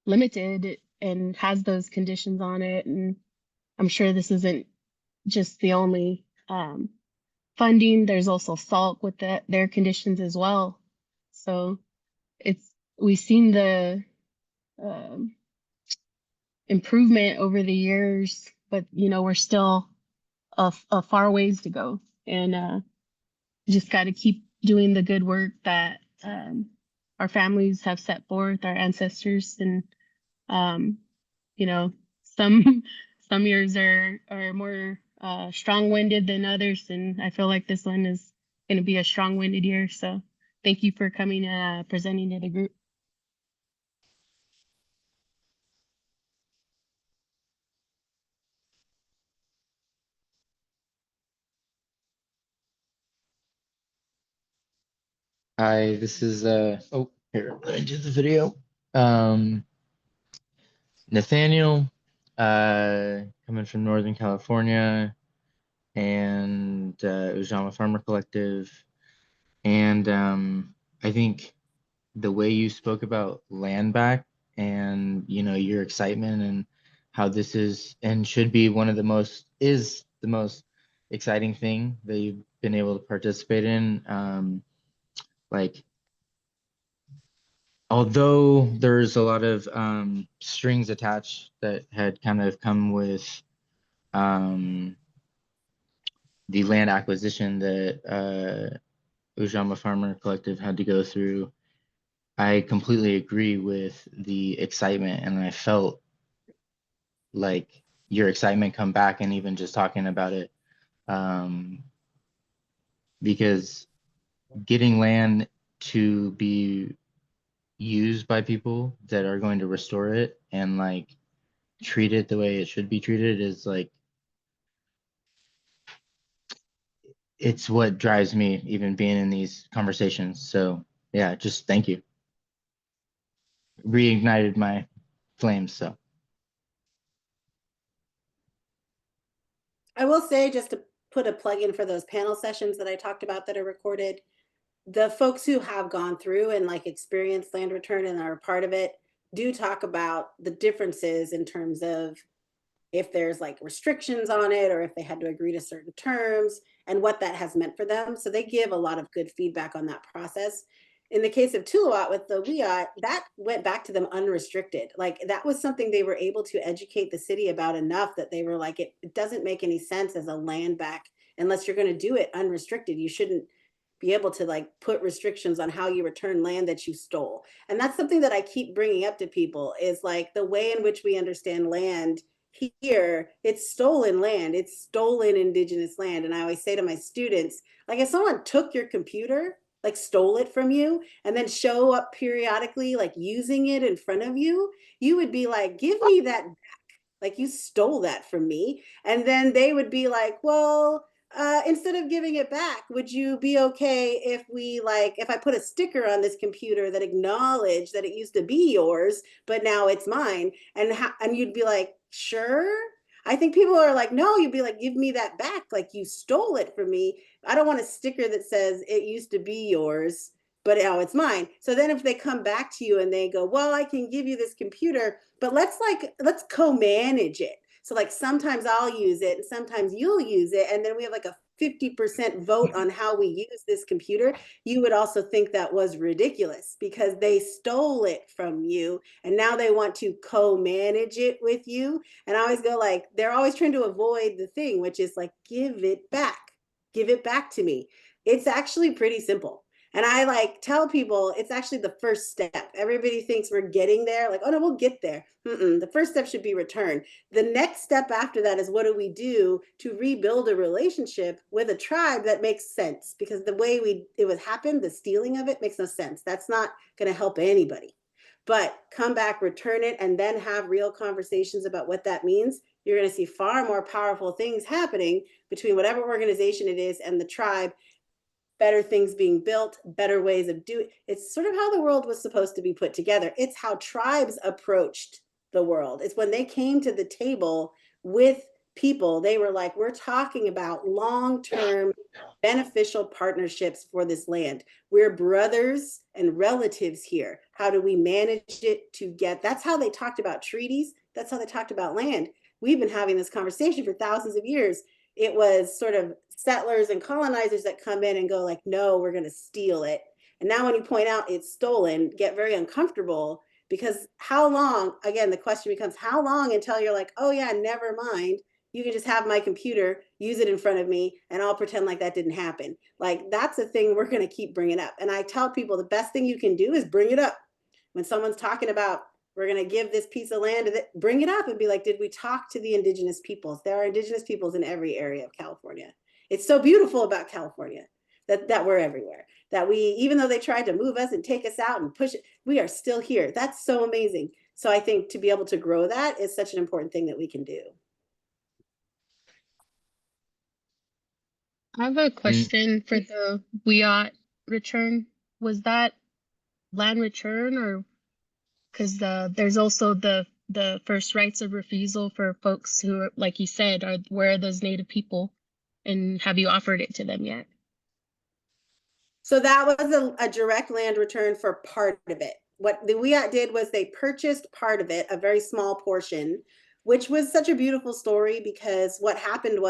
S2: limited and has those conditions on it. And I'm sure this isn't just the only funding. There's also salt with their conditions as well. So we've seen the improvement over the years, but we're still a far ways to go, and just got to keep doing the good work that our families have set forth, our ancestors, and some some years are more strong-winded than others, and I feel like this one is going to be a strong-winded year. So thank you for coming and presenting to the group.
S3: Hi, this is oh, here, let me do the video. Nathaniel, coming from Northern California, and Ujama Farmer Collective. And I think the way you spoke about land back and your excitement and how this is and should be one of the most exciting thing that you've been able to participate in. Like, although there's a lot of strings attached that had kind of come with the land acquisition that Ujama Farmer Collective had to go through, I completely agree with the excitement, and I felt like your excitement come back, and even just talking about it, because getting land to be used by people that are going to restore it and like treat it the way it should be treated is like, it's what drives me even being in these conversations. So yeah, just thank you. Reignited my flames. So
S8: I will say, just to put a plug in for those panel sessions that I talked about that are recorded, the folks who have gone through and like experienced land return and are a part of it do talk about the differences in terms of if there's like restrictions on it or if they had to agree to certain terms and what that has meant for them. So they give a lot of good feedback on that process. In the case of Tuluwat with the Wiyot, that went back to them unrestricted. Like that was something they were able to educate the city about enough that they were like, it doesn't make any sense as a land back unless you're going to do it unrestricted. You shouldn't be able to like put restrictions on how you return land that you stole. And that's something that I keep bringing up to people is like the way in which we understand land here, it's stolen land, it's stolen indigenous land. And I always say to my students, like if someone took your computer, like stole it from you and then show up periodically like using it in front of you, you would be like, give me that back. Like you stole that from me. And then they would be like, well, instead of giving it back, would you be okay if if I put a sticker on this computer that acknowledged that it used to be yours, but now it's mine? And you'd be like, sure. I think people are like, no, you'd be like, give me that back. Like you stole it from me. I don't want a sticker that says it used to be yours, but now it's mine. So then if they come back to you and they go, well, I can give you this computer, but let's co-manage it. So like sometimes I'll use it and sometimes you'll use it. And then we have like a 50% vote on how we use this computer. You would also think that was ridiculous because they stole it from you and now they want to co-manage it with you. And I always go like, they're always trying to avoid the thing, which is like, give it back. Give it back to me. It's actually pretty simple. And I like tell people it's actually the first step. Everybody thinks we're getting there. Like, oh no, we'll get there. The first step should be return. The next step after that is what do we do to rebuild a relationship with a tribe that makes sense? Because the way it was happened, the stealing of it makes no sense. That's not going to help anybody. But come back, return it, and then have real conversations about what that means. You're going to see far more powerful things happening between whatever organization it is and the tribe. Better things being built, better ways of doing. It's sort of how the world was supposed to be put together. It's how tribes approached the world. It's when they came to the table with people, they were like, we're talking about long-term beneficial partnerships for this land. We're brothers and relatives here. How do we manage it to get, that's how they talked about treaties. That's how they talked about land. We've been having this conversation for thousands of years. It was sort of settlers and colonizers that come in and go like, no, we're going to steal it. And now when you point out it's stolen, get very uncomfortable, because how long, again, the question becomes how long until you're like, oh yeah, never mind. You can just have my computer, use it in front of me, and I'll pretend like that didn't happen. Like, that's a thing we're going to keep bringing up. And I tell people the best thing you can do is bring it up. When someone's talking about, we're going to give this piece of land, bring it up and be like, did we talk to the indigenous peoples? There are indigenous peoples in every area of California. It's so beautiful about California that we're everywhere. That we, even though they tried to move us and take us out and push it, we are still here. That's so amazing. So I think to be able to grow that is such an important thing that we can do.
S2: I have a question for the WIOT return. Was that land return, or because there's also the first rights of refusal for folks who are, like you said, where are those Native people, and have you offered it to them yet?
S8: So that was a direct land return for part of it. What the WIOT did was they purchased part of it, a very small portion, which was such a beautiful story, because what happened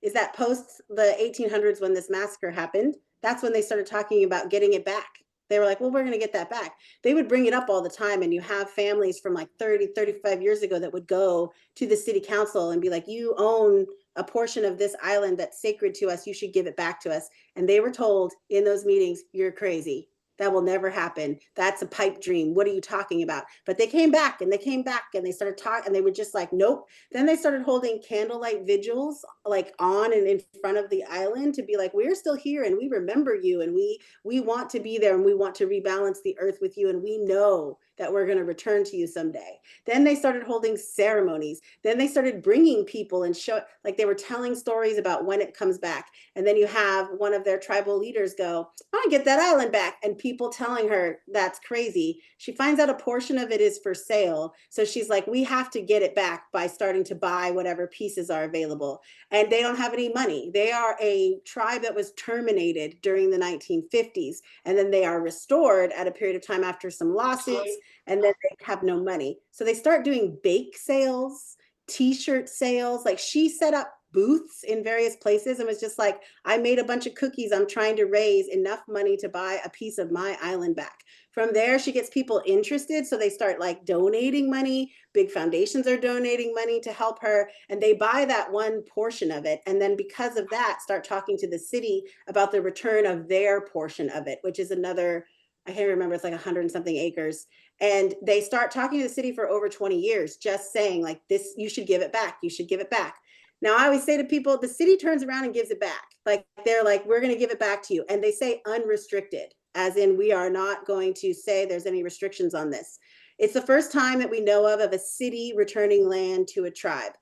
S8: is that post the 1800s, when this massacre happened, that's when they started talking about getting it back. They were like, well, we're going to get that back. They would bring it up all the time. And you have families from like 30, 35 years ago that would go to the city council and be like, you own a portion of this island that's sacred to us. You should give it back to us. And they were told in those meetings, you're crazy. That will never happen. That's a pipe dream. What are you talking about? But they came back and they came back and they started talking, and they were just like, nope. Then they started holding candlelight vigils like on and in front of the island to be like, we're still here and we remember you, and we want to be there, and we want to rebalance the earth with you, and we know that we're going to return to you someday. Then they started holding ceremonies. Then they started bringing people and show, like they were telling stories about when it comes back. And then you have one of their tribal leaders go, I want to get that island back. And people telling her that's crazy. She finds out a portion of it is for sale. So she's like, we have to get it back by starting to buy whatever pieces are available. And they don't have any money. They are a tribe that was terminated during the 1950s. And then they are restored at a period of time after some lawsuits. And then they have no money. So they start doing bake sales, t-shirt sales. Like, she set up booths in various places and was just like, I made a bunch of cookies. I'm trying to raise enough money to buy a piece of my island back. From there, she gets people interested. So they start like donating money. Big foundations are donating money to help her. And they buy that one portion of it. And then because of that, start talking to the city about the return of their portion of it, which is another, I can't remember, it's like 100 and something acres. And they start talking to the city for over 20 years, just saying like, this, you should give it back. You should give it back. Now, I always say to people, the city turns around and gives it back. Like, they're like, we're going to give it back to you. And they say unrestricted, as in we are not going to say there's any restrictions on this. It's the first time that we know of a city returning land to a tribe.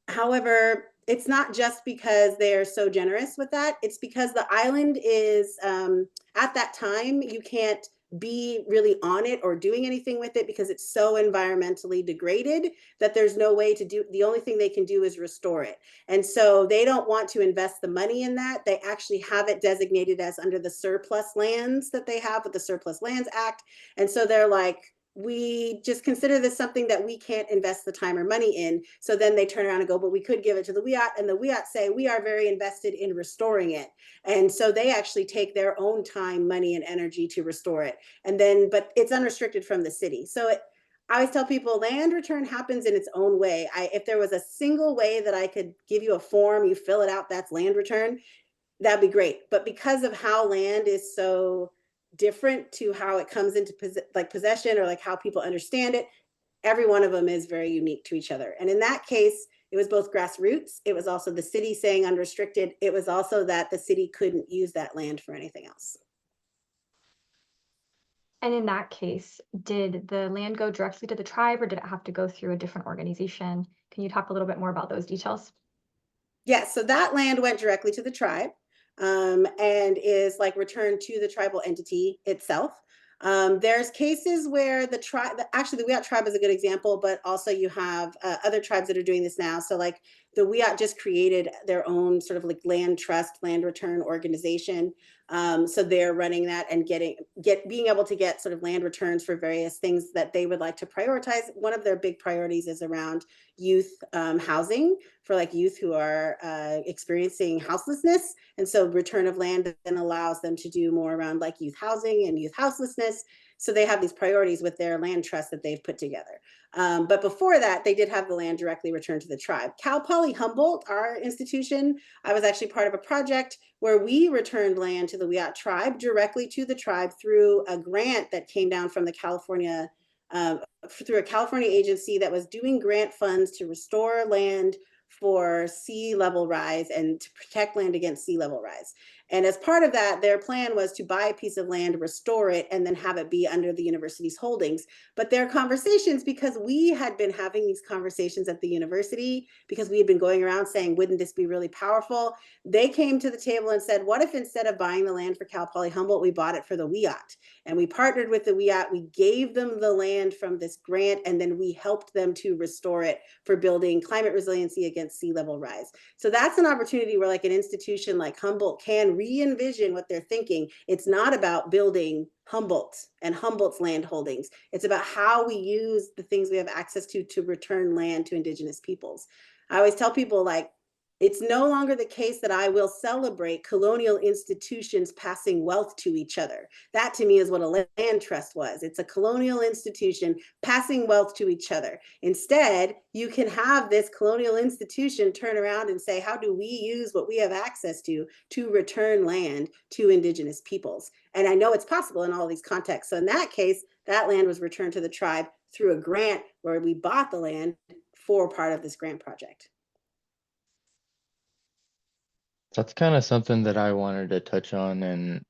S8: However, it's not just because they're so generous with that. It's because the island is, at that time, you can't be really on it or doing anything with it because it's so environmentally degraded that there's no way to do, the only thing they can do is restore it. And so they don't want to invest the money in that. They actually have it designated as under the surplus lands that they have with the Surplus Lands Act. And so they're like, we just consider this something that we can't invest the time or money in. So then they turn around and go, but we could give it to the WIOT, and the WIOT say, we are very invested in restoring it. And so they actually take their own time, money, and energy to restore it. And then, but it's unrestricted from the city. So I always tell people land return happens in its own way. If there was a single way that I could give you a form, you fill it out, that's land return, that'd be great. But because of how land is so different to how it comes into possession, or like how people understand it, every one of them is very unique to each other. And in that case, it was both grassroots. It was also the city saying unrestricted. It was also that the city couldn't use that land for anything else.
S7: And in that case, did the land go directly to the tribe, or did it have to go through a different organization? Can you talk a little bit more about those details?
S8: Yes, so that land went directly to the tribe. And is like returned to the tribal entity itself. There's cases where the tribe, actually the WIOT tribe is a good example, but also you have other tribes that are doing this now. So like the WIAT just created their own sort of like land trust, land return organization. So they're running that and being able to get sort of land returns for various things that they would like to prioritize. One of their big priorities is around youth housing for like youth who are experiencing houselessness. And so return of land then allows them to do more around like youth housing and youth houselessness. So they have these priorities with their land trust that they've put together. But before that, they did have the land directly returned to the tribe. Cal Poly Humboldt, our institution, I was actually part of a project where we returned land to the WIAT tribe directly to the tribe through a grant that came down from the California, through a California agency that was doing grant funds to restore land for sea level rise and to protect land against sea level rise. And as part of that, their plan was to buy a piece of land, restore it, and then have it be under the university's holdings. But their conversations, because we had been having these conversations at the university, because we had been going around saying, wouldn't this be really powerful? They came to the table and said, what if instead of buying the land for Cal Poly Humboldt, we bought it for the WIAT? And we partnered with the WIAT, we gave them the land from this grant, and then we helped them to restore it for building climate resiliency against sea level rise. So that's an opportunity where like an institution like Humboldt can re-envision what they're thinking. It's not about building Humboldt and Humboldt's land holdings. It's about how we use the things we have access to return land to Indigenous peoples. I always tell people like, it's no longer the case that I will celebrate colonial institutions passing wealth to each other. That to me is what a land trust was. It's a colonial institution passing wealth to each other. Instead, you can have this colonial institution turn around and say, how do we use what we have access to return land to Indigenous peoples? And I know it's possible in all these contexts. So in that case, that land was returned to the tribe through a grant where we bought the land for part of this grant project.
S3: That's kind of something that I wanted to touch on and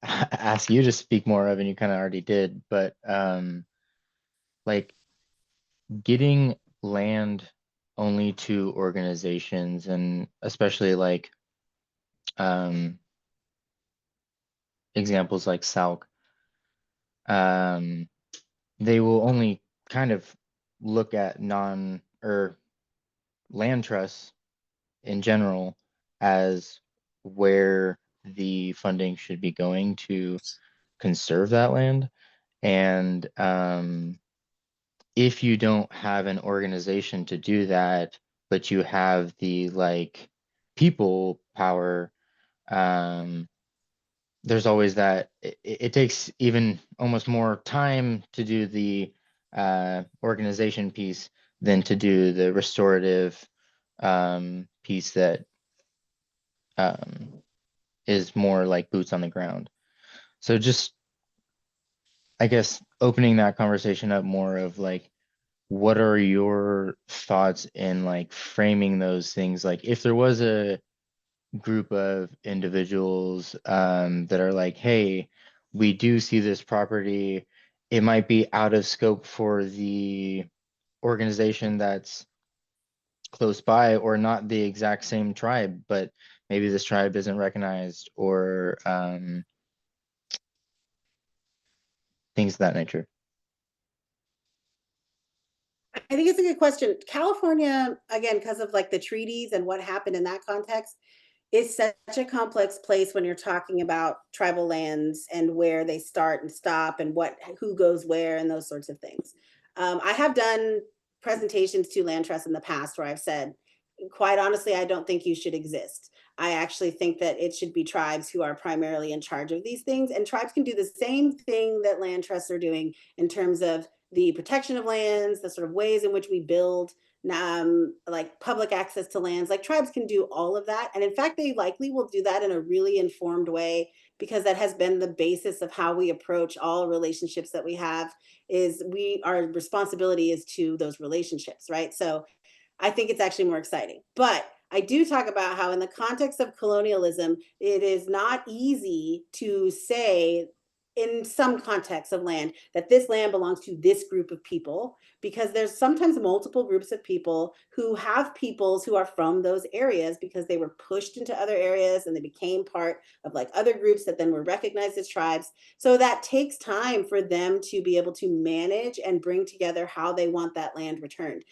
S3: ask you to speak more of, and you kind of already did, but like getting land only to organizations, and especially like examples like SALC, they will only kind of look at land trusts in general as where the funding should be going to conserve that land. And if you don't have an organization to do that, but you have the like people power, there's always that it takes even almost more time to do the organization piece than to do the restorative piece that is more like boots on the ground. So just, I guess, opening that conversation up more of like, what are your thoughts in like framing those things? Like if there was a group of individuals that are like, hey, we do see this property, it might be out of scope for the organization that's close by, or not the exact same tribe, but maybe this tribe isn't recognized, or things of that nature.
S8: I think it's a good question. California, again, because of like the treaties and what happened in that context, is such a complex place when you're talking about tribal lands and where they start and stop and who goes where and those sorts of things. I have done presentations to land trusts in the past where I've said, quite honestly, I don't think you should exist. I actually think that it should be tribes who are primarily in charge of these things, and tribes can do the same thing that land trusts are doing in terms of the protection of lands, the sort of ways in which we build like public access to lands. Like tribes can do all of that. And in fact, they likely will do that in a really informed way, because that has been the basis of how we approach all relationships that we have. Is our responsibility is to those relationships, right? So I think it's actually more exciting. But I do talk about how in the context of colonialism, it is not easy to say in some contexts of land that this land belongs to this group of people, because there's sometimes multiple groups of people who have peoples who are from those areas because they were pushed into other areas and they became part of like other groups that then were recognized as tribes. So that takes time for them to be able to manage and bring together how they want that land returned.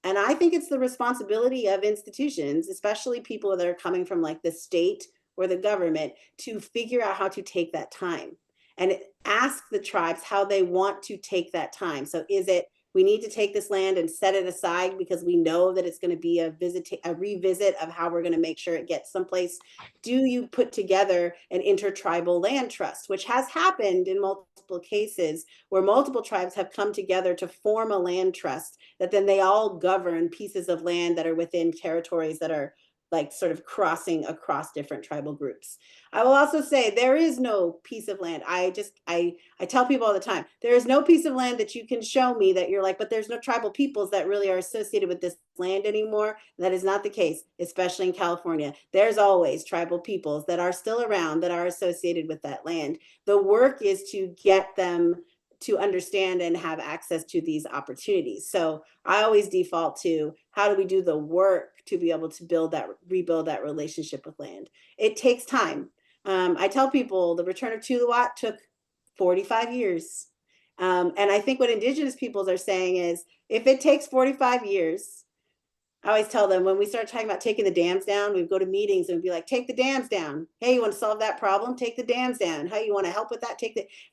S8: And I think it's the responsibility of institutions, especially people that are coming from like the state or the government, to figure out how to take that time and ask the tribes how they want to take that time. So is it, we need to take this land and set it aside because we know that it's going to be a revisit of how we're going to make sure it gets someplace? Do you put together an intertribal land trust, which has happened in multiple cases where multiple tribes have come together to form a land trust that then they all govern pieces of land that are within territories that are like sort of crossing across different tribal groups. I will also say there is no piece of land. I tell people all the time, there is no piece of land that you can show me that you're like, but there's no tribal peoples that really are associated with this land anymore. That is not the case, especially in California. There's always tribal peoples that are still around that are associated with that land. The work is to get them to understand and have access to these opportunities. So I always default to how do we do the work to be able to rebuild that relationship with land. It takes time. I tell people the return of Tuluwat took 45 years. And I think what Indigenous peoples are saying is, if it takes 45 years, I always tell them when we start talking about taking the dams down, we go to meetings and we'd be like, take the dams down. Hey, you want to solve that problem? Take the dams down. Hey, you want to help with that?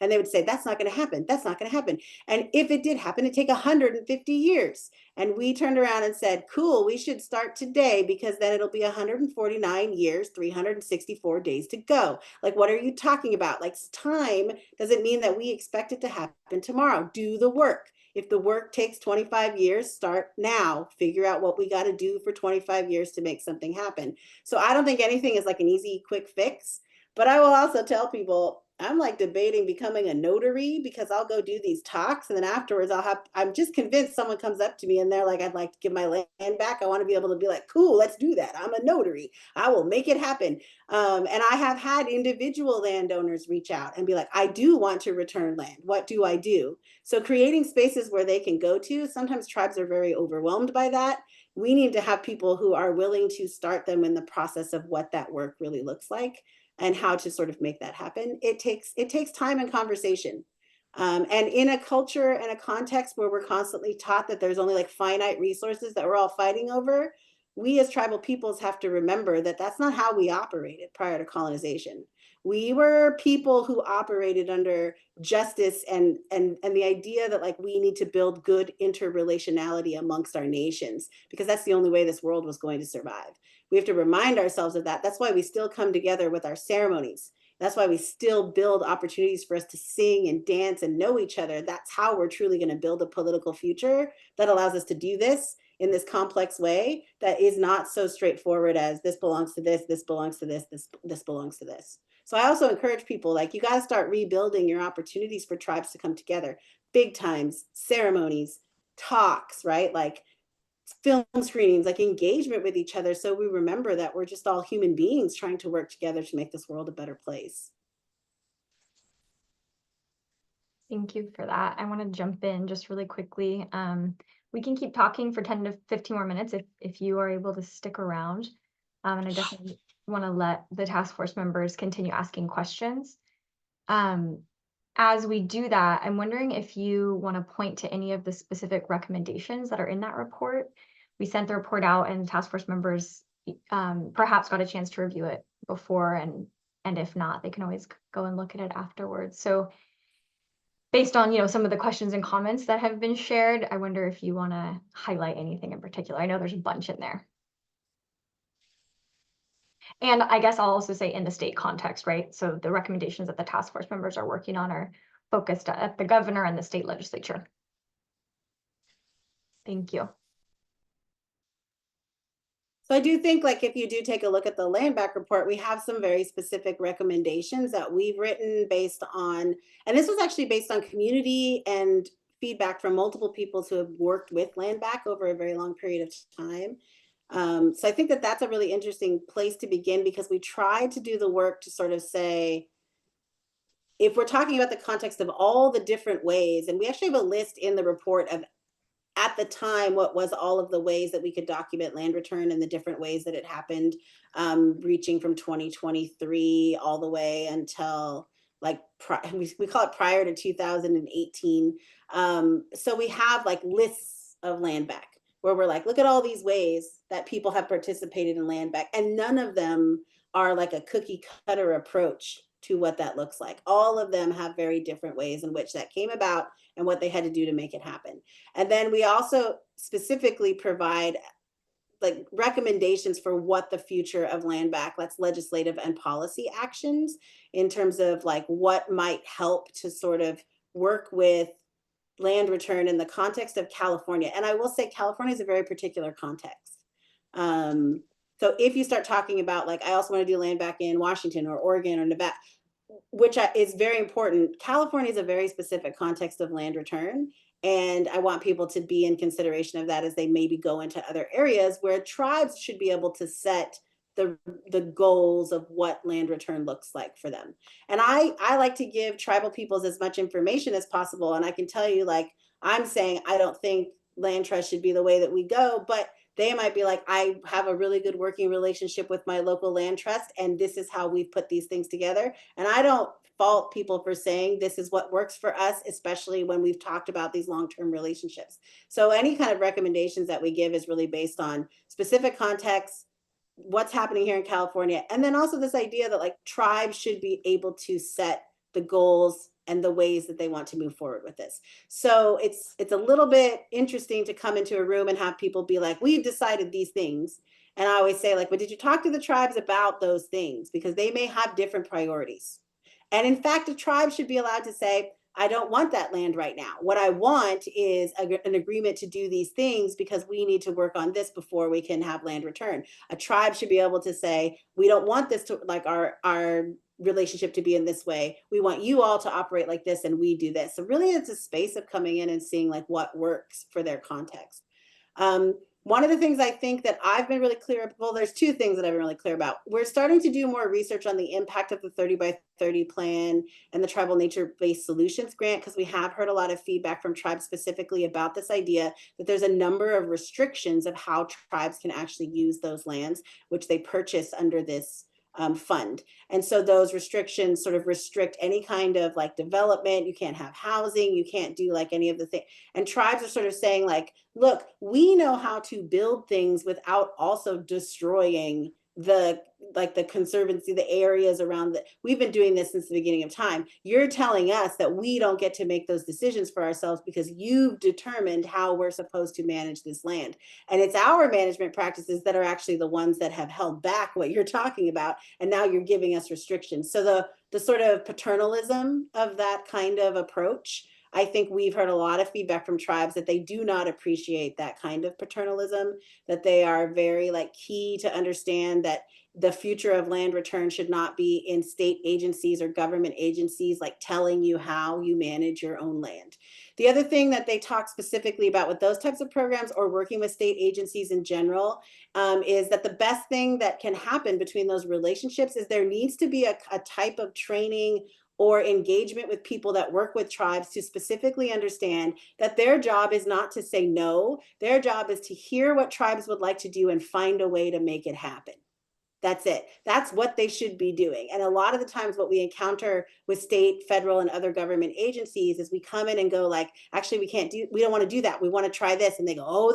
S8: And they would say, that's not going to happen. That's not going to happen. And if it did happen, it'd take 150 years. And we turned around and said, cool, we should start today because then it'll be 149 years, 364 days to go. Like, what are you talking about? Like, time doesn't mean that we expect it to happen tomorrow. Do the work. If the work takes 25 years, start now. Figure out what we got to do for 25 years to make something happen. So I don't think anything is like an easy, quick fix. But I will also tell people, I'm like debating becoming a notary because I'll go do these talks and then afterwards I'm just convinced someone comes up to me and they're like, I'd like to give my land back. I want to be able to be like, cool, let's do that. I'm a notary. I will make it happen. And I have had individual landowners reach out and be like, I do want to return land. What do I do? So creating spaces where they can go to, sometimes tribes are very overwhelmed by that. We need to have people who are willing to start them in the process of what that work really looks like and how to sort of make that happen. It takes time and conversation. And in a culture and a context where we're constantly taught that there's only like finite resources that we're all fighting over, we as tribal peoples have to remember that that's not how we operated prior to colonization. We were people who operated under justice and the idea that like we need to build good interrelationality amongst our nations because that's the only way this world was going to survive. We have to remind ourselves of that. That's why we still come together with our ceremonies. That's why we still build opportunities for us to sing and dance and know each other. That's how we're truly going to build a political future that allows us to do this in this complex way that is not so straightforward as this belongs to this, this belongs to this, this belongs to this. So I also encourage people, like, you got to start rebuilding your opportunities for tribes to come together. Big times, ceremonies, talks, right? Like film screenings, like engagement with each other. So we remember that we're just all human beings trying to work together to make this world a better place.
S7: Thank you for that. I want to jump in just really quickly. We can keep talking for 10 to 15 more minutes if you are able to stick around. And I definitely want to let the task force members continue asking questions. As we do that, I'm wondering if you want to point to any of the specific recommendations that are in that report. We sent the report out and task force members perhaps got a chance to review it before, and if not, they can always go and look at it afterwards. So based on some of the questions and comments that have been shared, I wonder if you want to highlight anything in particular. I know there's a bunch in there. And I guess I'll also say in the state context, right? So the recommendations that the task force members are working on are focused at the governor and the state legislature. Thank you.
S8: So I do think, like, if you do take a look at the land back report, we have some very specific recommendations that we've written based on, and this was actually based on community and feedback from multiple people who have worked with land back over a very long period of time. So I think that that's a really interesting place to begin because we tried to do the work to sort of say, if we're talking about the context of all the different ways, and we actually have a list in the report of at the time, what was all of the ways that we could document land return and the different ways that it happened, reaching from 2023 all the way until like, we call it prior to 2018. So we have like lists of land back. where we're like, look at all these ways that people have participated in land back, and none of them are like a cookie cutter approach to what that looks like. All of them have very different ways in which that came about and what they had to do to make it happen. And then we also specifically provide like recommendations for what the future of land back, that's legislative and policy actions, in terms of like what might help to sort of work with land return in the context of California. And I will say California is a very particular context. So if you start talking about like, I also want to do land back in Washington or Oregon or Nevada, which is very important. California is a very specific context of land return. And I want people to be in consideration of that as they maybe go into other areas where tribes should be able to set the goals of what land return looks like for them. And I like to give tribal peoples as much information as possible. And I can tell you, like, I'm saying, I don't think land trust should be the way that we go, but they might be like, I have a really good working relationship with my local land trust, and this is how we've put these things together. And I don't fault people for saying this is what works for us, especially when we've talked about these long-term relationships. So any kind of recommendations that we give is really based on specific context, what's happening here in California, and then also this idea that like tribes should be able to set the goals and the ways that they want to move forward with this. So it's a little bit interesting to come into a room and have people be like, we've decided these things. And I always say like, but did you talk to the tribes about those things? Because they may have different priorities. And in fact, a tribe should be allowed to say, I don't want that land right now. What I want is an agreement to do these things because we need to work on this before we can have land return. A tribe should be able to say, we don't want this to like our relationship to be in this way. We want you all to operate like this and we do this. So really it's a space of coming in and seeing like what works for their context. One of the things I think that I've been really clear, well, there's two things that I've been really clear about. We're starting to do more research on the impact of the 30 by 30 plan and the tribal nature-based solutions grant, because we have heard a lot of feedback from tribes specifically about this idea that there's a number of restrictions of how tribes can actually use those lands, which they purchase under this fund. And so those restrictions sort of restrict any kind of like development. You can't have housing, you can't do like any of the things. And tribes are sort of saying like, look, we know how to build things without also destroying the conservancy, the areas around we've been doing this since the beginning of time. You're telling us that we don't get to make those decisions for ourselves because you've determined how we're supposed to manage this land. And it's our management practices that are actually the ones that have held back what you're talking about. And now you're giving us restrictions. So the sort of paternalism of that kind of approach, I think we've heard a lot of feedback from tribes that they do not appreciate that kind of paternalism, that they are very like key to understand that the future of land return should not be in state agencies or government agencies like telling you how you manage your own land. The other thing that they talk specifically about with those types of programs or working with state agencies in general is that the best thing that can happen between those relationships is there needs to be a type of training or engagement with people that work with tribes to specifically understand that their job is not to say no. Their job is to hear what tribes would like to do and find a way to make it happen. That's it. That's what they should be doing. And a lot of the times what we encounter with state, federal, and other government agencies is we come in and go like, actually, we don't want to do that. We want to try this. And they go, oh,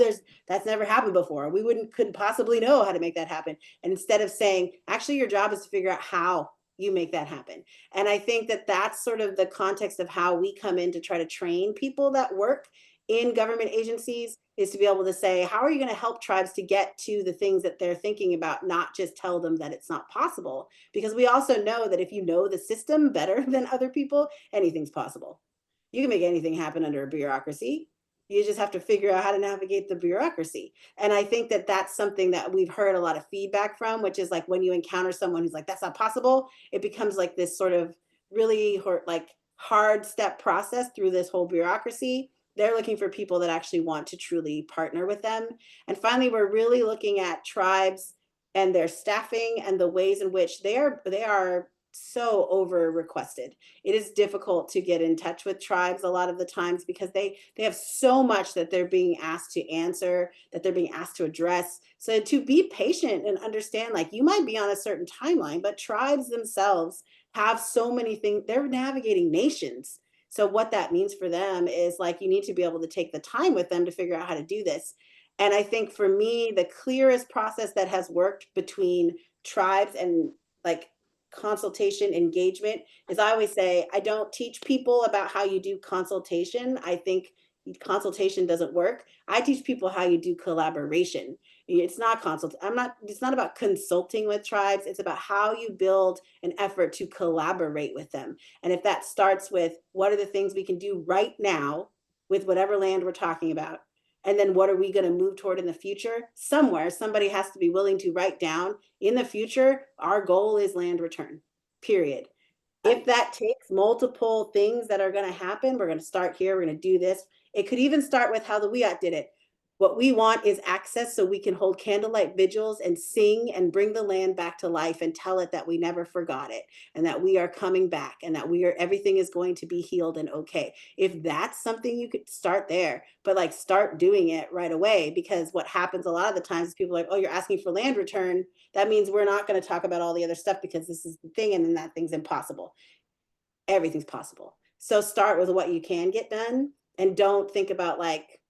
S8: that's never happened before. We couldn't possibly know how to make that happen. And instead of saying, actually, your job is to figure out how you make that happen. And I think that that's sort of the context of how we come in to try to train people that work in government agencies, is to be able to say, how are you going to help tribes to get to the things that they're thinking about, not just tell them that it's not possible? Because we also know that if you know the system better than other people, anything's possible. You can make anything happen under a bureaucracy. You just have to figure out how to navigate the bureaucracy. And I think that that's something that we've heard a lot of feedback from, which is like when you encounter someone who's like, that's not possible, it becomes like this sort of really like hard step process through this whole bureaucracy. They're looking for people that actually want to truly partner with them. And finally, we're really looking at tribes and their staffing and the ways in which they are so over requested. It is difficult to get in touch with tribes a lot of the times because they have so much that they're being asked to answer, that they're being asked to address. So to be patient and understand, like, you might be on a certain timeline, but tribes themselves have so many things. They're navigating nations. So what that means for them is like, you need to be able to take the time with them to figure out how to do this. And I think for me, the clearest process that has worked between tribes and like consultation engagement is, I always say, I don't teach people about how you do consultation. I think consultation doesn't work. I teach people how you do collaboration. It's not it's not about consulting with tribes. It's about how you build an effort to collaborate with them. And if that starts with what are the things we can do right now with whatever land we're talking about, and then what are we going to move toward in the future? Somewhere, somebody has to be willing to write down, in the future, our goal is land return, period. If that takes multiple things that are going to happen, we're going to start here, we're going to do this. It could even start with how the WIAT did it. What we want is access so we can hold candlelight vigils and sing and bring the land back to life and tell it that we never forgot it and that we are coming back and that everything is going to be healed and okay. If that's something, you could start there, but like start doing it right away, because what happens a lot of the times is people are like, oh, you're asking for land return. That means we're not going to talk about all the other stuff because this is the thing, and then that thing's impossible. Everything's possible. So start with what you can get done, and don't think about like,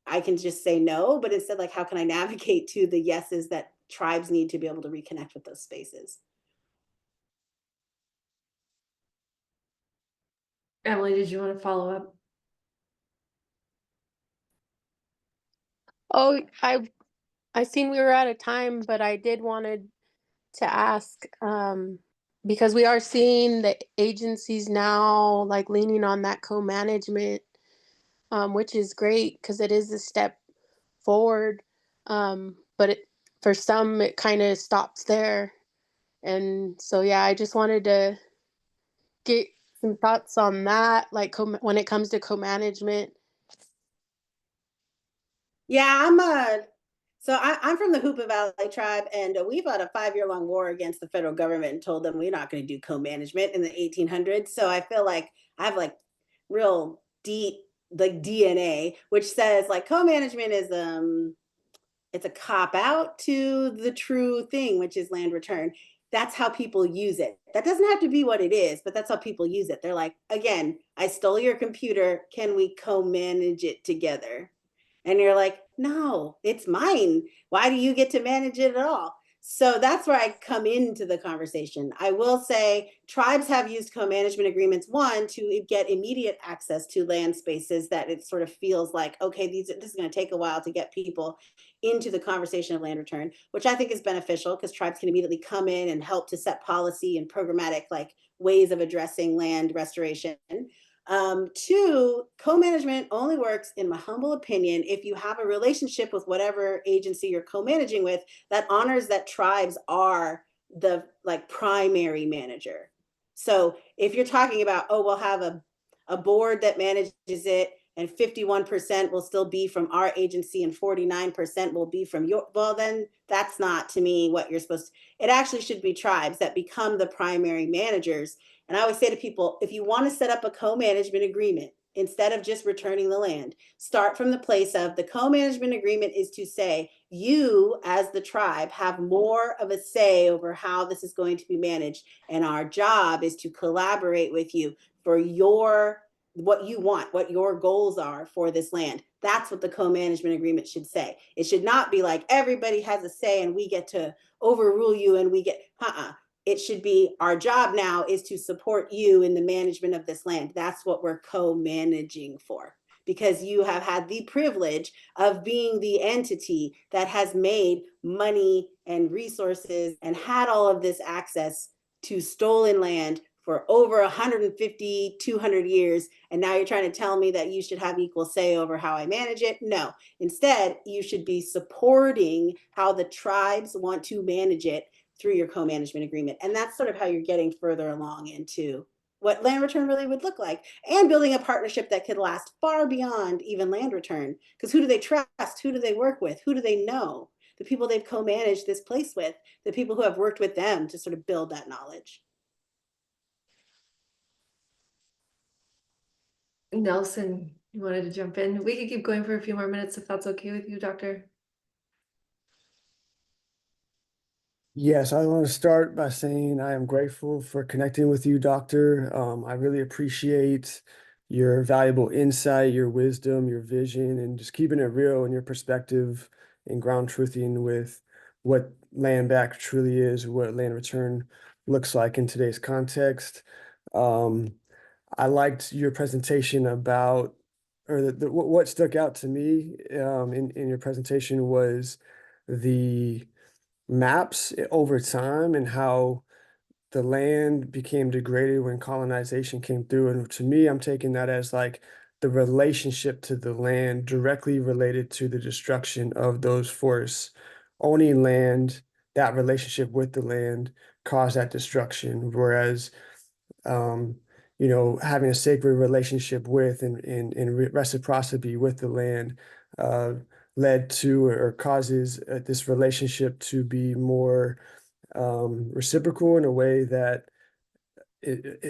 S8: I can just say no, but instead, like, how can I navigate to the yeses that tribes need to be able to reconnect with those spaces?
S1: Emily, did you want to follow up?
S2: Oh, I seen we were out of time, but I did wanted to ask, because we are seeing the agencies now like leaning on that co-management, which is great because it is a step forward. But for some, it kind of stops there. And so, yeah, I just wanted to get some thoughts on that, like when it comes to co-management.
S8: Yeah, I'm from the Hoopa Valley tribe, and we've had a 5-year-long war against the federal government and told them we're not going to do co-management in the 1800s. So I feel like I have like real deep like DNA, which says like co-management is it's a cop out to the true thing, which is land return. That's how people use it. That doesn't have to be what it is, but that's how people use it. They're like, again, I stole your computer. Can we co-manage it together? And you're like, no, it's mine. Why do you get to manage it at all? So that's where I come into the conversation. I will say tribes have used co-management agreements, one, to get immediate access to land spaces that it sort of feels like, okay, this is going to take a while to get people into the conversation of land return, which I think is beneficial because tribes can immediately come in and help to set policy and programmatic like ways of addressing land restoration. Two, co-management only works, in my humble opinion, if you have a relationship with whatever agency you're co-managing with that honors that tribes are the like primary manager. So if you're talking about, oh, we'll have a board that manages it and 51% will still be from our agency and 49% will be from your, well, then that's not to me what you're supposed to, it actually should be tribes that become the primary managers. And I always say to people, if you want to set up a co-management agreement, instead of just returning the land, start from the place of the co-management agreement is to say, you as the tribe have more of a say over how this is going to be managed. And our job is to collaborate with you for what you want, what your goals are for this land. That's what the co-management agreement should say. It should not be like everybody has a say and we get to overrule you and we get, It should be our job now is to support you in the management of this land. That's what we're co-managing for, because you have had the privilege of being the entity that has made money and resources and had all of this access to stolen land for over 150, 200 years. And now you're trying to tell me that you should have equal say over how I manage it? No. Instead, you should be supporting how the tribes want to manage it through your co-management agreement. And that's sort of how you're getting further along into what land return really would look like, and building a partnership that could last far beyond even land return. Because who do they trust? Who do they work with? Who do they know? The people they've co-managed this place with, the people who have worked with them to sort of build that knowledge.
S1: Nelson, you wanted to jump in? We could keep going for a few more minutes if that's okay with you, Doctor.
S4: Yes, I want to start by saying I am grateful for connecting with you, Doctor. I really appreciate your valuable insight, your wisdom, your vision, and just keeping it real and your perspective and ground truthing with what land back truly is, what land return looks like in today's context. I liked your presentation about, or what stuck out to me in your presentation was the maps over time and how the land became degraded when colonization came through. And to me, I'm taking that as like the relationship to the land directly related to the destruction of those forests. Owning land, that relationship with the land caused that destruction. Whereas, um, having a sacred relationship with and reciprocity with the land uh, led to or causes this relationship to be more reciprocal in a way that it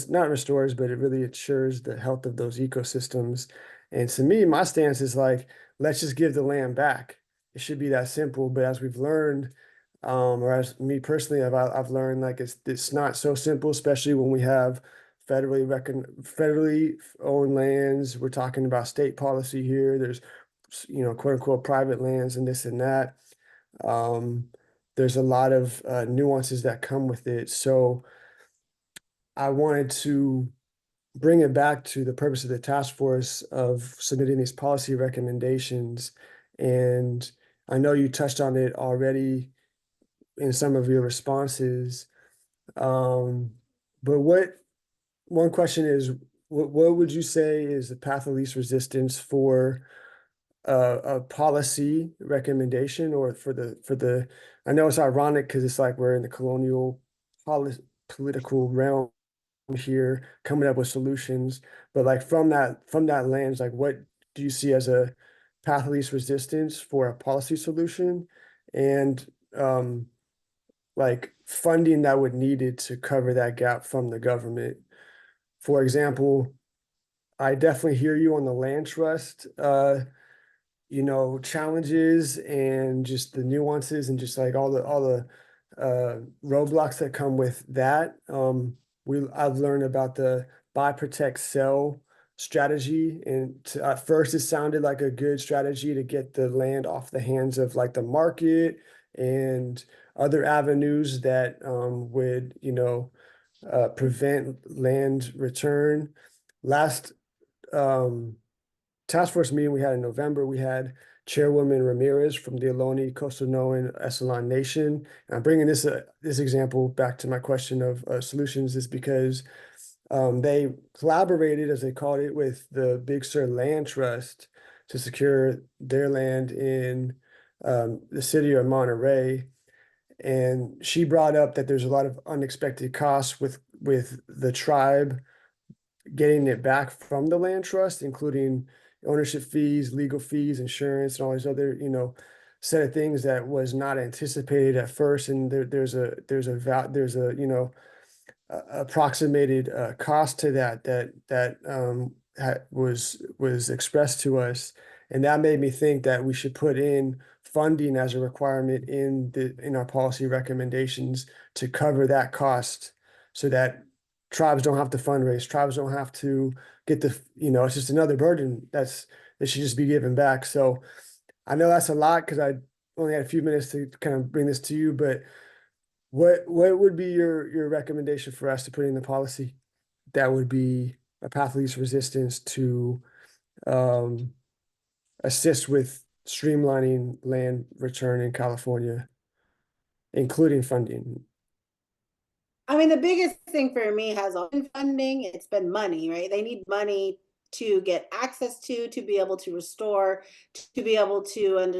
S4: not restores, but it really ensures the health of those ecosystems. And to me, my stance is like, let's just give the land back. It should be that simple. But as we've learned, or as me personally, I've learned like it's not so simple, especially when we have federally owned lands. We're talking about state policy here. There's, quote unquote, private lands and this and that. There's a lot of nuances that come with it. So I wanted to bring it back to the purpose of the task force of submitting these policy recommendations. And I know you touched on it already in some of your responses. But one question is, what would you say is the path of least resistance for a policy recommendation, or for the I know it's ironic because it's like we're in the colonial political realm here coming up with solutions, but like from that lens, like what do you see as a path of least resistance for a policy solution, and like funding that would needed to cover that gap from the government? For example, I definitely hear you on the land trust challenges and just the nuances and just like all the roadblocks that come with that. I've learned about the buy, protect, sell strategy, and at first it sounded like a good strategy to get the land off the hands of like the market and other avenues that would prevent land return. Last task force meeting we had in November, we had Chairwoman Ramirez from the Ohlone, Coastal Esalen Nation. And I'm bringing this example back to my question of solutions is because they collaborated, as they called it, with the Big Sur Land Trust to secure their land in the city of Monterey. And she brought up that there's a lot of unexpected costs with the tribe getting it back from the land trust, including ownership fees, legal fees, insurance, and all these other, set of things that was not anticipated at first. And there's a approximated cost to that was expressed to us, and that made me think that we should put in funding as a requirement in our policy recommendations to cover that cost, so that tribes don't have to fundraise, tribes don't have to get it's just another burden that should just be given back. So I know that's a lot because I only had a few minutes to kind of bring this to you, but what would be your recommendation for us to put in the policy that would be a path of least resistance to assist with streamlining land return in California, including funding?
S8: I mean, the biggest thing for me has all been funding. It's been money, right? They need money to get access to be able to restore, to be able to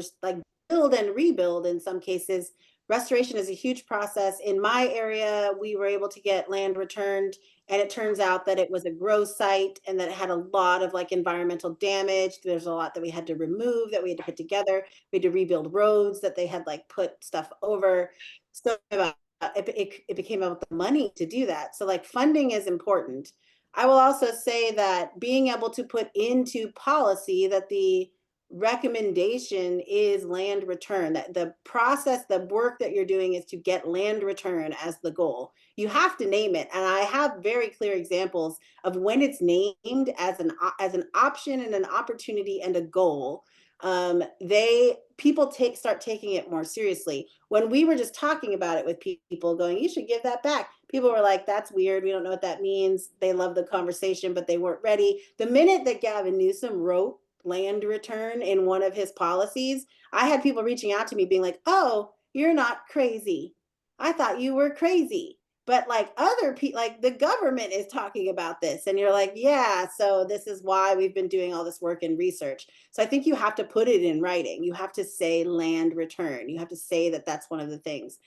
S8: build and rebuild. In some cases, restoration is a huge process. In my area, we were able to get land returned, and it turns out that it was a grow site and that it had a lot of environmental damage. There's a lot that we had to remove, that we had to put together. We had to rebuild roads that they had put stuff over. So it became about the money to do that. So funding is important. I will also say that being able to put into policy that the recommendation is land return, that the process, the work that you're doing is to get land return as the goal. You have to name it. And I have very clear examples of when it's named as an option and an opportunity and a goal. People start taking it more seriously. When we were just talking about it with people going, you should give that back, people were like, that's weird, we don't know what that means. They love the conversation, but they weren't ready. The minute that Gavin Newsom wrote land return in one of his policies, I had people reaching out to me being like, oh, you're not crazy, I thought you were crazy, but like other people, like the government is talking about this, and you're like, yeah, so this is why we've been doing all this work and research. So I think you have to put it in writing. You have to say land return. You have to say that that's one of the things.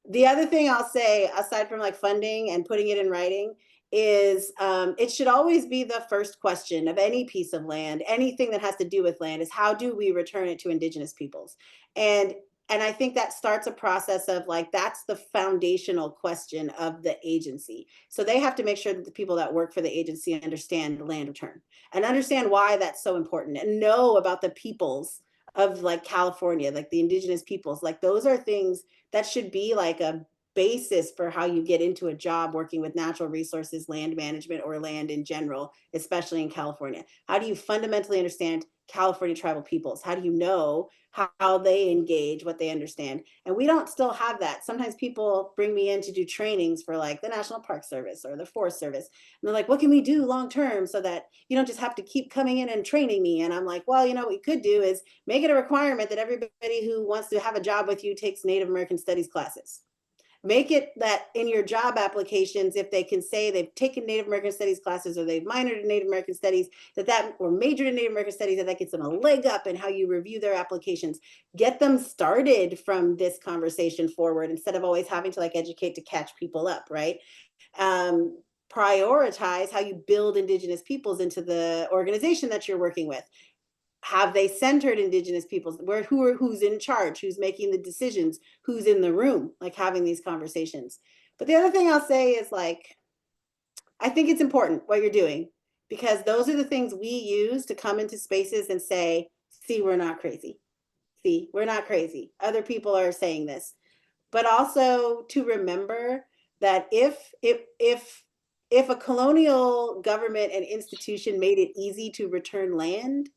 S8: The other thing I'll say, aside from like funding and putting it in writing, is it should always be the first question of any piece of land, anything that has to do with land, is how do we return it to Indigenous peoples? And I think that starts a process of like, that's the foundational question of the agency. So they have to make sure that the people that work for the agency understand land return and understand why that's so important, and know about the peoples of like California, like the Indigenous peoples. Like those are things that should be like a basis for how you get into a job working with natural resources, land management, or land in general, especially in California. How do you fundamentally understand California tribal peoples? How do you know how they engage, what they understand? And we don't still have that. Sometimes people bring me in to do trainings for like the National Park Service or the Forest Service. And they're like, what can we do long term so that you don't just have to keep coming in and training me? And I'm like, well, you know, what we could do is make it a requirement that everybody who wants to have a job with you takes Native American Studies classes. Make it that in your job applications, if they can say they've taken Native American Studies classes, or they've minored in Native American Studies, or majored in Native American Studies, that gets them a leg up in how you review their applications. Get them started from this conversation forward, instead of always having to like educate to catch people up, right? Prioritize how you build Indigenous peoples into the organization that you're working with. Have they centered Indigenous peoples? Who's in charge? Who's making the decisions? Who's in the room? Like having these conversations. But the other thing I'll say is like, I think it's important what you're doing, because those are the things we use to come into spaces and say, see, we're not crazy. See, we're not crazy. Other people are saying this. But also to remember that if a colonial government and institution made it easy to return land,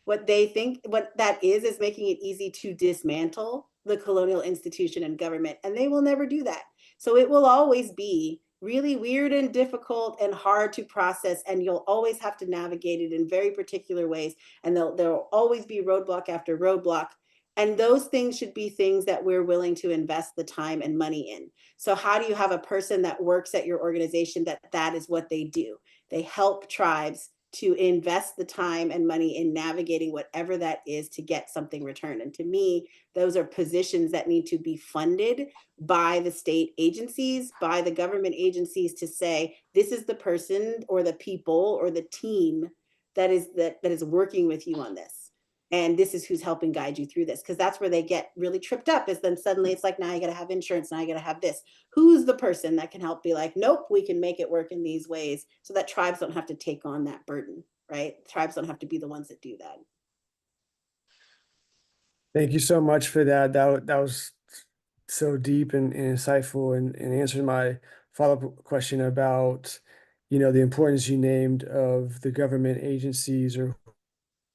S8: what that is making it easy to dismantle the colonial institution and government, and they will never do that. So it will always be really weird and difficult and hard to process, and you'll always have to navigate it in very particular ways, and there'll always be roadblock after roadblock. And those things should be things that we're willing to invest the time and money in. So how do you have a person that works at your organization that is what they do? They help tribes to invest the time and money in navigating whatever that is to get something returned. And to me, those are positions that need to be funded by the state agencies, by the government agencies, to say, this is the person or the people or the team that is working with you on this. And this is who's helping guide you through this. Because that's where they get really tripped up, is then suddenly it's like, now you got to have insurance, now you got to have this. Who's the person that can help be like, nope, we can make it work in these ways, so that tribes don't have to take on that burden, right? Tribes don't have to be the ones that do that.
S4: Thank you so much for that. That was so deep and insightful, and answered my follow-up question about, the importance you named of the government agencies or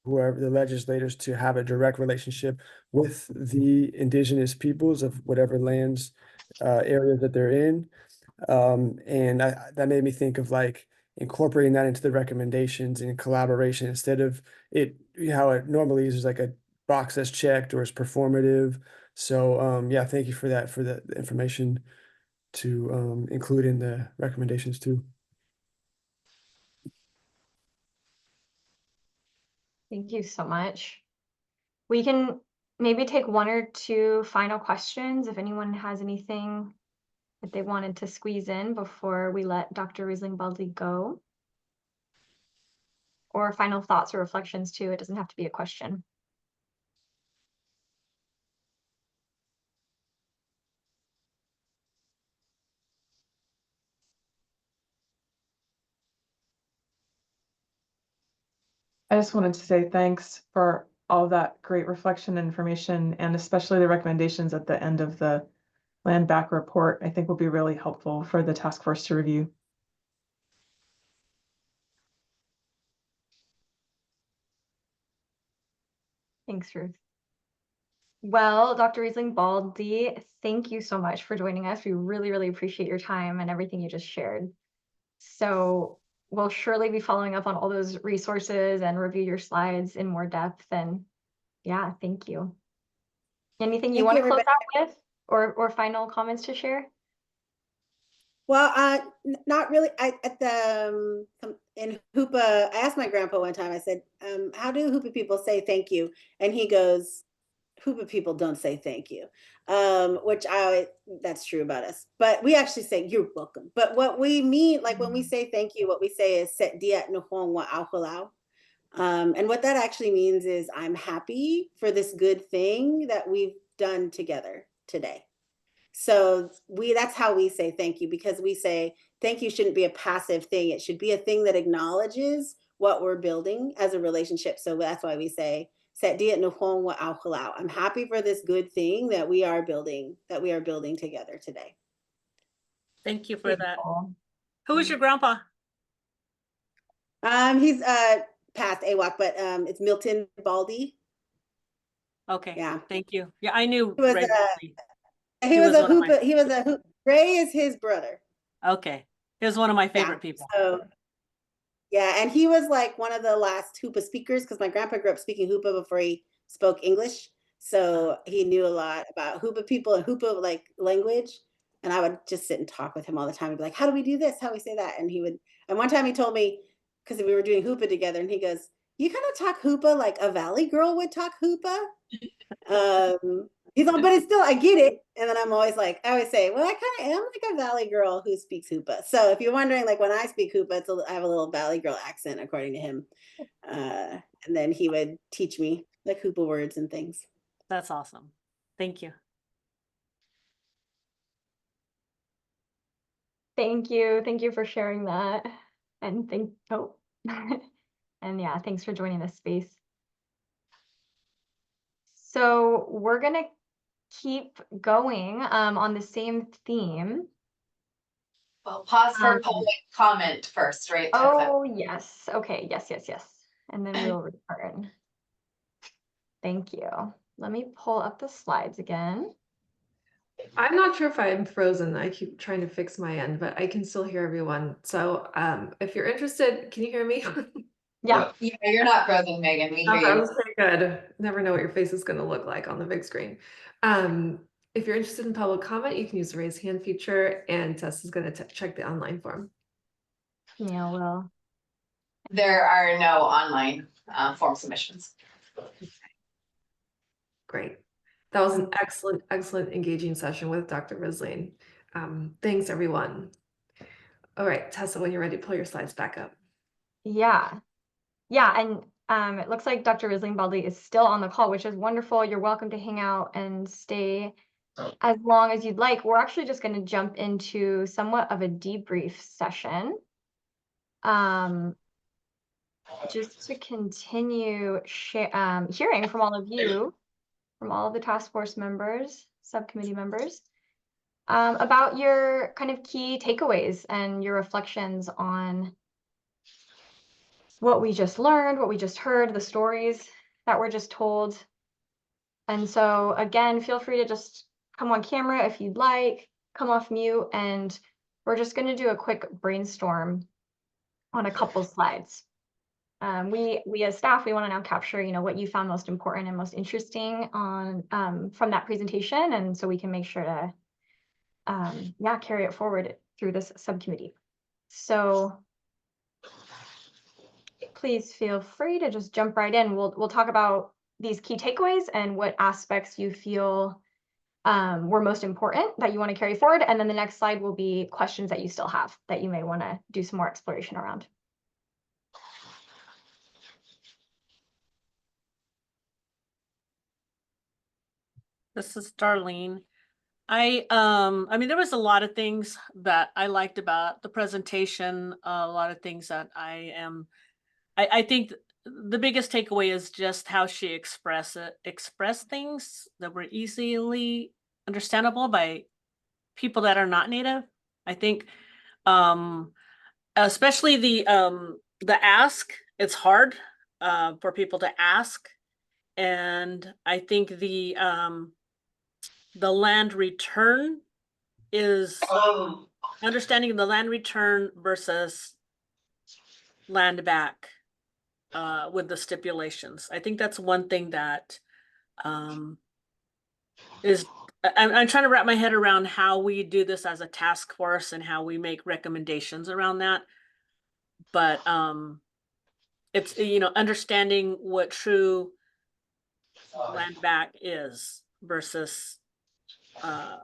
S4: whoever, the legislators, to have a direct relationship with the Indigenous peoples of whatever lands, areas that they're in. And that made me think of like incorporating that into the recommendations in collaboration, instead of how it normally is like a box that's checked or is performative. So yeah, thank you for the information to include in the recommendations too.
S7: Thank you so much. We can maybe take one or two final questions if anyone has anything that they wanted to squeeze in before we let Dr. Riesling-Baldi go. Or final thoughts or reflections too. It doesn't have to be a question.
S9: I just wanted to say thanks for all that great reflection and information, and especially the recommendations at the end of the land back report, I think will be really helpful for the task force to review.
S7: Thanks, Ruth. Well, Dr. Riesling-Baldi, thank you so much for joining us. We really, really appreciate your time and everything you just shared. So we'll surely be following up on all those resources and review your slides in more depth. And yeah, thank you. Anything you
S8: Thank
S7: want
S8: you,
S7: to close
S8: everybody.
S7: out with, or final comments to share?
S8: Well, not really. At the in Hoopa, I asked my grandpa one time. I said, "How do Hoopa people say thank you?" And he goes, "Hoopa people don't say thank you," which that's true about us. But we actually say you're welcome. But what we mean, like when we say thank you, what we say is "Set diat nuhong wa au." And what that actually means is I'm happy for this good thing that we've done together today. So that's how we say thank you, because we say thank you shouldn't be a passive thing. It should be a thing that acknowledges what we're building as a relationship. So that's why we say I'm happy for this good thing that we are building together today.
S5: Thank you for that.
S7: Beautiful.
S5: Who is your grandpa?
S8: He's past AWOC, but it's Milton Baldi.
S5: Okay.
S8: Yeah.
S5: Thank you. Yeah, I knew
S8: He was
S5: Ray Baldi.
S8: he was a
S5: one of my-
S8: Hoopa. Ray is his brother.
S5: Okay. He was one of my favorite people.
S8: So yeah, and he was like one of the last Hoopa speakers, because my grandpa grew up speaking Hoopa before he spoke English. So he knew a lot about Hoopa people and Hoopa like language. And I would just sit and talk with him all the time. He'd be like, "How do we do this? How do we say that?" And one time he told me, because we were doing Hoopa together, and he goes, "You kind of talk Hoopa like a Valley girl would talk Hoopa." He's like, "But it's still, I get it." And then I always say, "Well, I kind of am like a Valley girl who speaks Hoopa." So if you're wondering, like when I speak Hoopa, I have a little Valley girl accent, according to him. And then he would teach me like Hoopa words and things.
S5: That's awesome. Thank you.
S7: Thank you. Thank you for sharing that. And and yeah, thanks for joining this space. So we're gonna keep going on the same theme.
S6: Well, pause for public comment first, right?
S7: Oh, yes. Okay. Yes. And then we'll return. Thank you. Let me pull up the slides again.
S1: I'm not sure if I'm frozen. I keep trying to fix my end, but I can still hear everyone. So if you're interested, can you hear me?
S7: Yeah.
S6: Yeah, you're not frozen, Megan. We hear
S1: That
S6: you.
S1: was pretty good. Never know what your face is going to look like on the big screen. If you're interested in public comment, you can use the raise hand feature, and Tess is going to check the online form.
S7: Yeah, well.
S6: There are no online form submissions.
S1: Great. That was an excellent engaging session with Dr. Riesling. Thanks, everyone. All right, Tessa, when you're ready, pull your slides back up.
S7: Yeah. And it looks like Dr. Riesling-Baldi is still on the call, which is wonderful. You're welcome to hang out and stay as long as you'd like. We're actually just going to jump into somewhat of a debrief session. Just to continue hearing from all of you, from all of the task force members, subcommittee members, about your kind of key takeaways and your reflections on what we just learned, what we just heard, the stories that were just told. And so again, feel free to just come on camera if you'd like, come off mute, and we're just going to do a quick brainstorm on a couple slides. We as staff, we want to now capture, what you found most important and most interesting on from that presentation, and so we can make sure to carry it forward through this subcommittee. So please feel free to just jump right in. We'll talk about these key takeaways and what aspects you feel were most important that you want to carry forward, and then the next slide will be questions that you still have that you may want to do some more exploration around.
S5: This is Darlene. I mean, there was a lot of things that I liked about the presentation, a lot of things that I think the biggest takeaway is just how she expressed things that were easily understandable by people that are not Native. I think, especially the ask, it's hard for people to ask. And I think the land return is understanding the land return versus land back with the stipulations. I think that's one thing that is I'm trying to wrap my head around how we do this as a task force and how we make recommendations around that. But it's, you know, understanding what true land back is versus I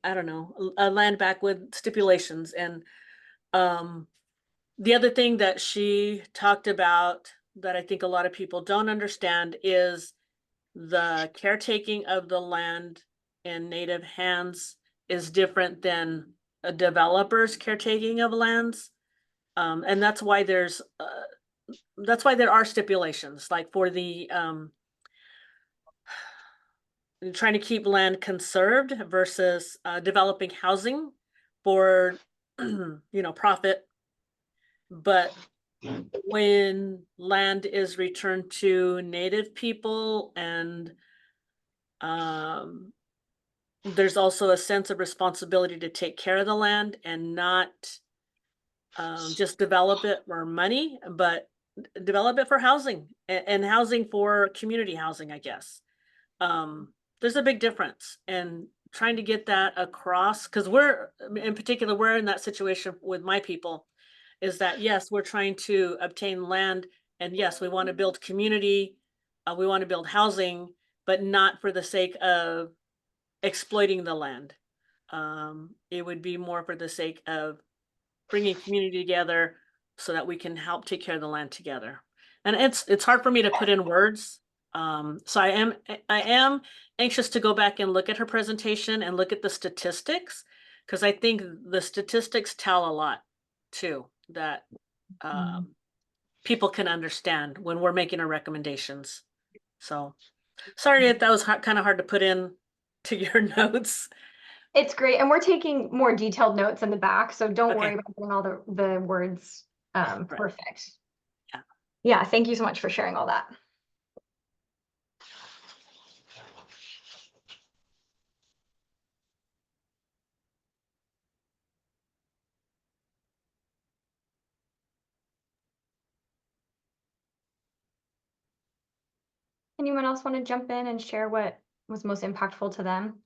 S5: don't know, a land back with stipulations. And the other thing that she talked about that I think a lot of people don't understand is the caretaking of the land in native hands is different than a developer's caretaking of lands. And that's why there are stipulations, like for the trying to keep land conserved versus developing housing for profit. But when land is returned to native people, and there's also a sense of responsibility to take care of the land and not just develop it for money, but develop it for housing and housing for community housing, I guess. There's a big difference, and trying to get that across, because we're in that situation with my people, is that yes, we're trying to obtain land, and yes, we want to build community, we want to build housing, but not for the sake of exploiting the land. It would be more for the sake of bringing community together so that we can help take care of the land together. And it's hard for me to put in words. So I am anxious to go back and look at her presentation and look at the statistics, because I think the statistics tell a lot too, that people can understand when we're making our recommendations. So sorry if that was kind of hard to put in to your notes.
S7: It's great. And we're taking more detailed notes in the back, so don't worry
S5: Okay.
S7: about getting all the words
S5: Right.
S7: perfect.
S5: Yeah.
S7: Yeah, thank you so much for sharing all that. Anyone else want to jump in and share what was most impactful to them?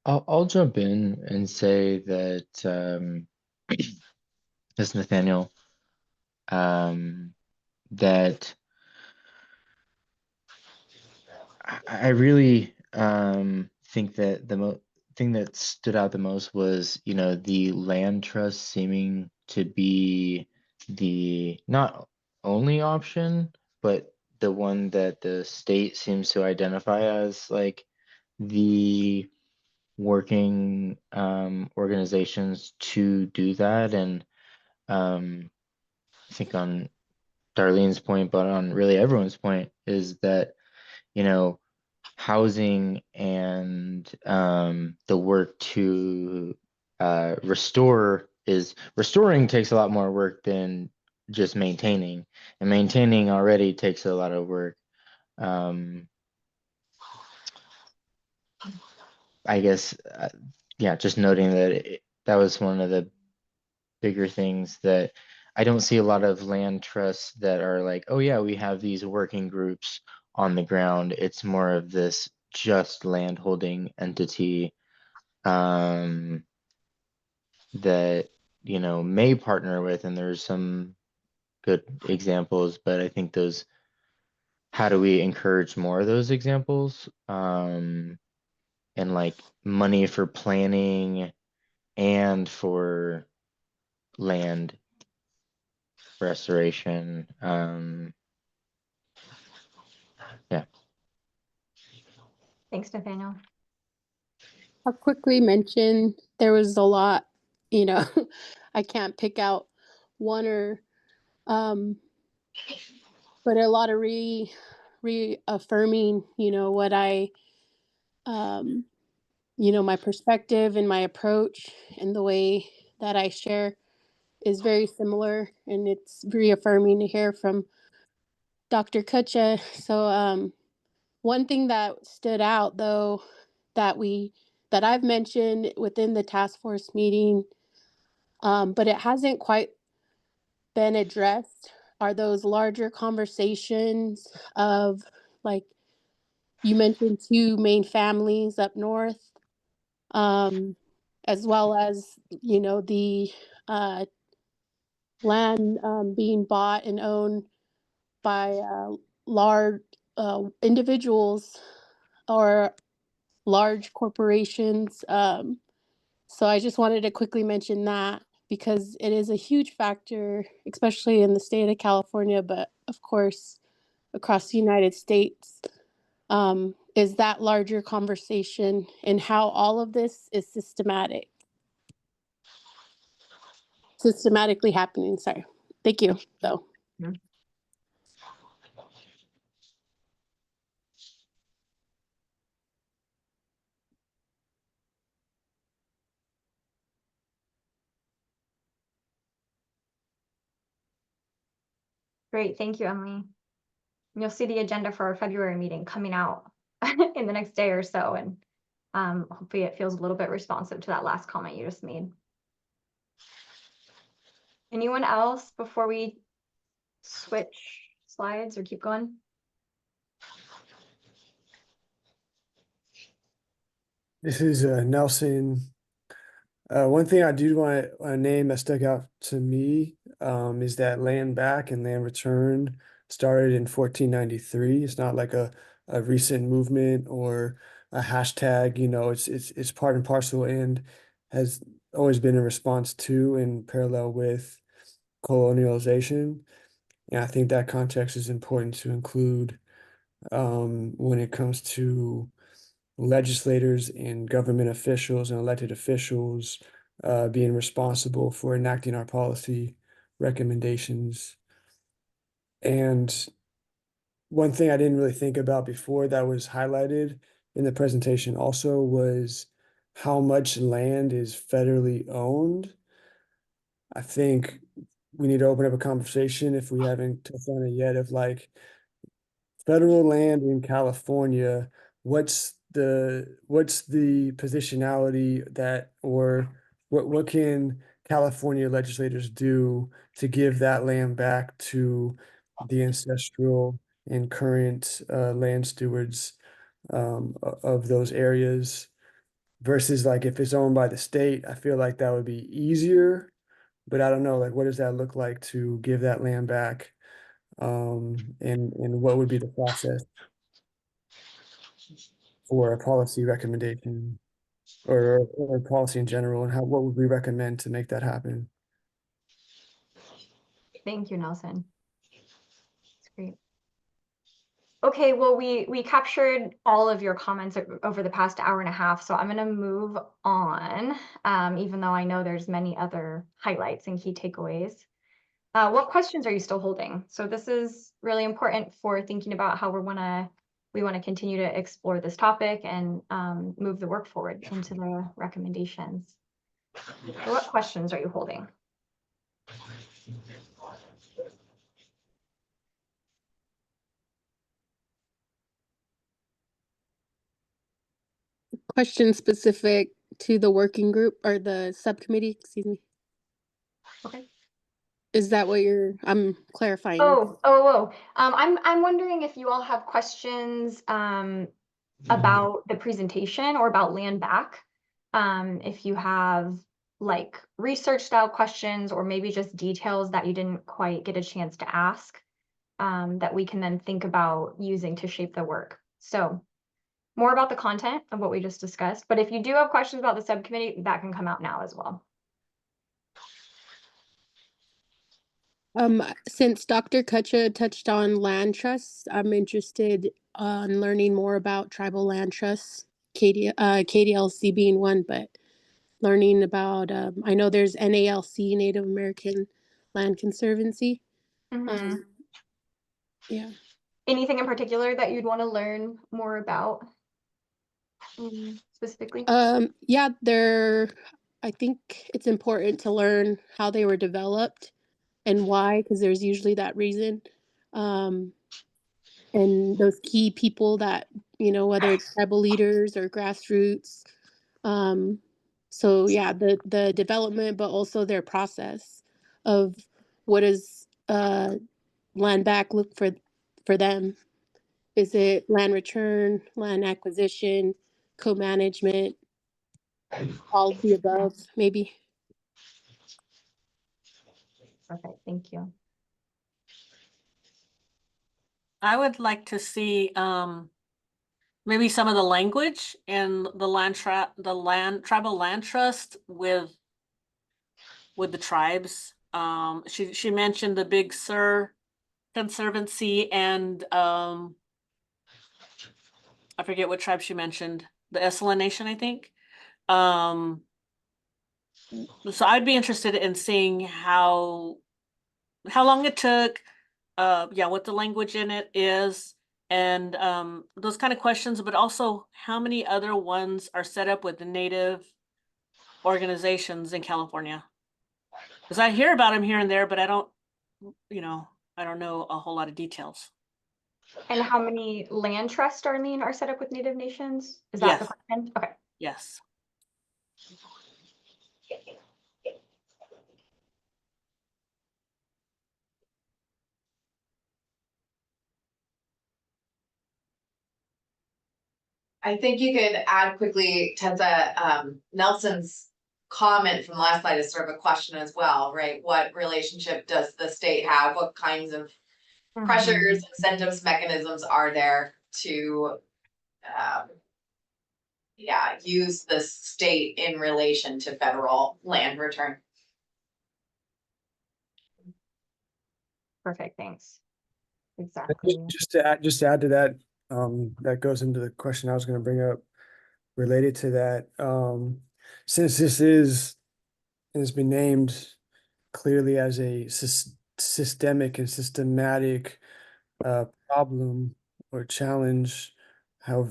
S3: I'll jump in and say that this Nathaniel, that I really think that the thing that stood out the most was, the land trust seeming to be the not only option, but the one that the state seems to identify as like the working organizations to do that. And I think on Darlene's point, but on really everyone's point, is that housing and the work to restoring takes a lot more work than just maintaining, and maintaining already takes a lot of work. I guess, yeah, just noting that that was one of the bigger things, that I don't see a lot of land trusts that are like, oh yeah, we have these working groups on the ground. It's more of this just land holding entity that may partner with, and there's some good examples, but I think how do we encourage more of those examples, and like money for planning and for land restoration. Yeah.
S7: Thanks, Nathaniel.
S2: I'll quickly mention there was a lot, I can't pick out one but a lot of reaffirming, what I, my perspective and my approach and the way that I share is very similar, and it's reaffirming to hear from Dr. Kutcha. So one thing that stood out, though, that I've mentioned within the task force meeting, but it hasn't quite been addressed, are those larger conversations of, like, you mentioned 2 main families up north, as well as, the land being bought and owned by large individuals or large corporations. So I just wanted to quickly mention that because it is a huge factor, especially in the state of California, but of course across the United States, is that larger conversation and how all of this is systematically happening. Sorry. Thank you, though.
S7: Great, thank you, Emily. You'll see the agenda for our February meeting coming out in the next day or so, and hopefully it feels a little bit responsive to that last comment you just made. Anyone else before we switch slides or keep going?
S4: This is Nelson. One thing I do want to name that stuck out to me is that land back and land return started in 1493. It's not like a recent movement or a hashtag. It's part and parcel and has always been in response to and parallel with colonialization. And I think that context is important to include when it comes to legislators and government officials and elected officials being responsible for enacting our policy recommendations. And one thing I didn't really think about before that was highlighted in the presentation also was how much land is federally owned. I think we need to open up a conversation, if we haven't touched on it yet, of like federal land in California, what's the positionality that, or what can California legislators do to give that land back to the ancestral and current land stewards of those areas versus like if it's owned by the state? I feel like that would be easier, but I don't know, like what does that look like to give that land back? And what would be the process for a policy recommendation or policy in general, and what would we recommend to make that happen?
S7: Thank you, Nelson. That's great. Okay, well, we captured all of your comments over the past hour and a half, so I'm going to move on, even though I know there's many other highlights and key takeaways. What questions are you still holding? So this is really important for thinking about how we want to continue to explore this topic and move the work forward into the recommendations. So what questions are you holding?
S2: Question specific to the working group or the subcommittee, excuse me.
S7: Okay.
S2: Is that what I'm clarifying?
S7: I'm wondering if you all have questions about the presentation or about land back. If you have like research style questions or maybe just details that you didn't quite get a chance to ask, that we can then think about using to shape the work. So more about the content of what we just discussed, but if you do have questions about the subcommittee, that can come out now as well.
S2: Since Dr. Kutcha touched on land trusts, I'm interested in learning more about tribal land trusts, KDLC being one, but learning about, I know there's NALC, Native American Land Conservancy. Yeah.
S7: Anything in particular that you'd want to learn more about specifically?
S2: Yeah, I think it's important to learn how they were developed and why, because there's usually that reason. And those key people that, whether it's tribal leaders or grassroots. So yeah, the development, but also their process of what does land back look for them. Is it land return, land acquisition, co-management, all of the above, maybe?
S7: Perfect, thank you.
S5: I would like to see maybe some of the language in the tribal land trust with the tribes. She mentioned the Big Sur Conservancy and I forget what tribe she mentioned, the Esselen Nation, I think. So I'd be interested in seeing how long it took, yeah, what the language in it is, and those kind of questions, but also how many other ones are set up with the Native organizations in California. Because I hear about them here and there, but I don't know a whole lot of details.
S7: And how many land trusts, Darlene, are set up with Native nations? Is that the
S5: Yes.
S7: question? Okay.
S5: Yes.
S6: I think you could add quickly, Tessa, Nelson's comment from last slide is sort of a question as well, right? What relationship does the state have? What kinds of pressures, incentives, mechanisms are there to use the state in relation to federal land return?
S7: Perfect, thanks. Exactly.
S4: Just to add to that, that goes into the question I was going to bring up related to that. Since this has been named clearly as a systemic and systematic problem or challenge, how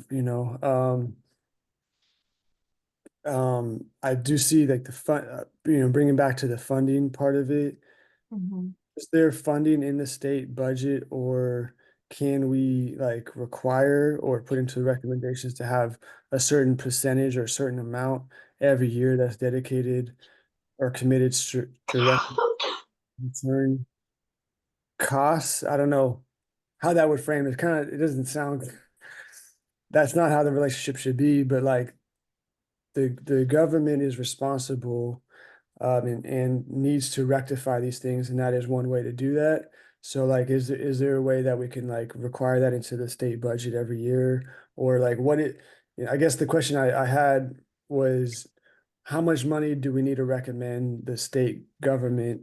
S4: I do see like the fund, bringing back to the funding part of it. Is there funding in the state budget, or can we like require or put into recommendations to have a certain percentage or a certain amount every year that's dedicated or committed direct return costs? I don't know how that would frame it. It doesn't sound, that's not how the relationship should be, but like the government is responsible and needs to rectify these things, and that is one way to do that. So like, is there a way that we can like require that into the state budget every year, or like I guess the question I had was, how much money do we need to recommend the state government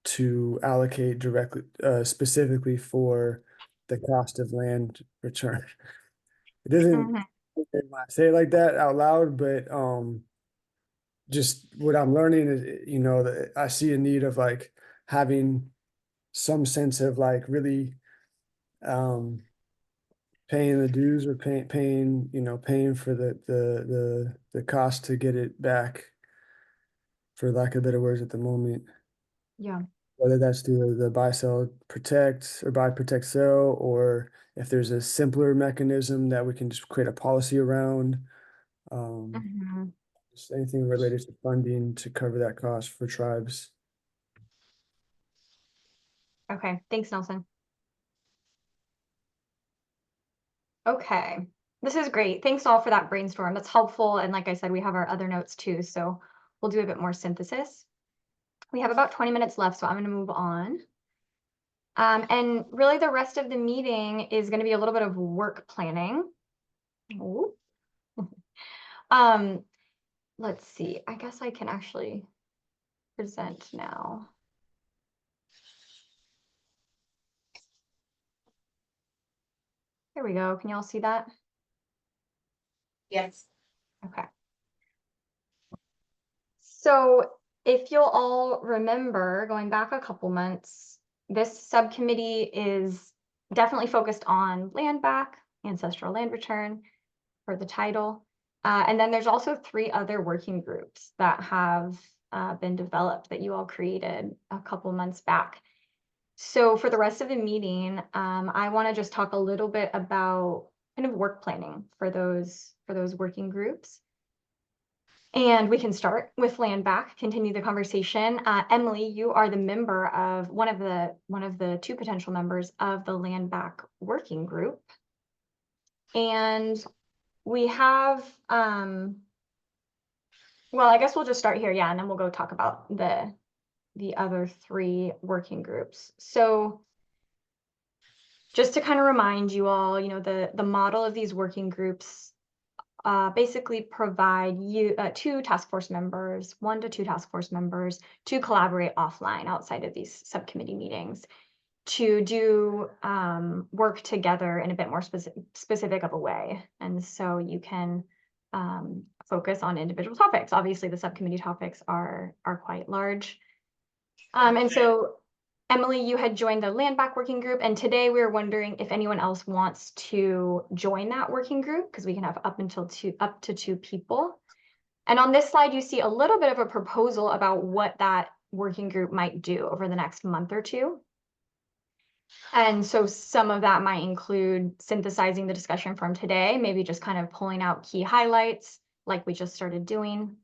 S4: to allocate directly, specifically for the cost of land return? It doesn't, when I say it like that out loud, but just what I'm learning is, that I see a need of like having some sense of like really paying the dues, or paying for the cost to get it back, for lack of better words at the moment.
S7: Yeah.
S4: Whether that's through the buy, sell, protect, or buy, protect, sell, or if there's a simpler mechanism that we can just create a policy around. Just anything related to funding to cover that cost for tribes.
S7: Okay, thanks, Nelson. Okay, this is great. Thanks all for that brainstorm. That's helpful. And like I said, we have our other notes too, so we'll do a bit more synthesis. We have about 20 minutes left, so I'm going to move on. And really the rest of the meeting is going to be a little bit of work planning. Ooh. Let's see. I guess I can actually present now. There we go. Can y'all see that?
S6: Yes.
S7: Okay. So if you'll all remember, going back a couple months, this subcommittee is definitely focused on land back, ancestral land return for the title. And then there's also 3 other working groups that have been developed that you all created a couple months back. So for the rest of the meeting, I want to just talk a little bit about kind of work planning for those working groups. And we can start with land back, continue the conversation. Emily, you are the member of one of the 2 potential members of the land back working group. And we have, well, I guess we'll just start here, yeah, and then we'll go talk about the other 3 working groups. So just to kind of remind you all, you know, the model of these working groups basically provide you 2 task force members, 1 to 2 task force members to collaborate offline outside of these subcommittee meetings to do work together in a bit more specific of a way. And so you can focus on individual topics. Obviously, the subcommittee topics are quite large. And so Emily, you had joined the land back working group, and today we were wondering if anyone else wants to join that working group, because we can have up to 2 people. And on this slide, you see a little bit of a proposal about what that working group might do over the next month or 2. And so some of that might include synthesizing the discussion from today, maybe just kind of pulling out key highlights like we just started doing.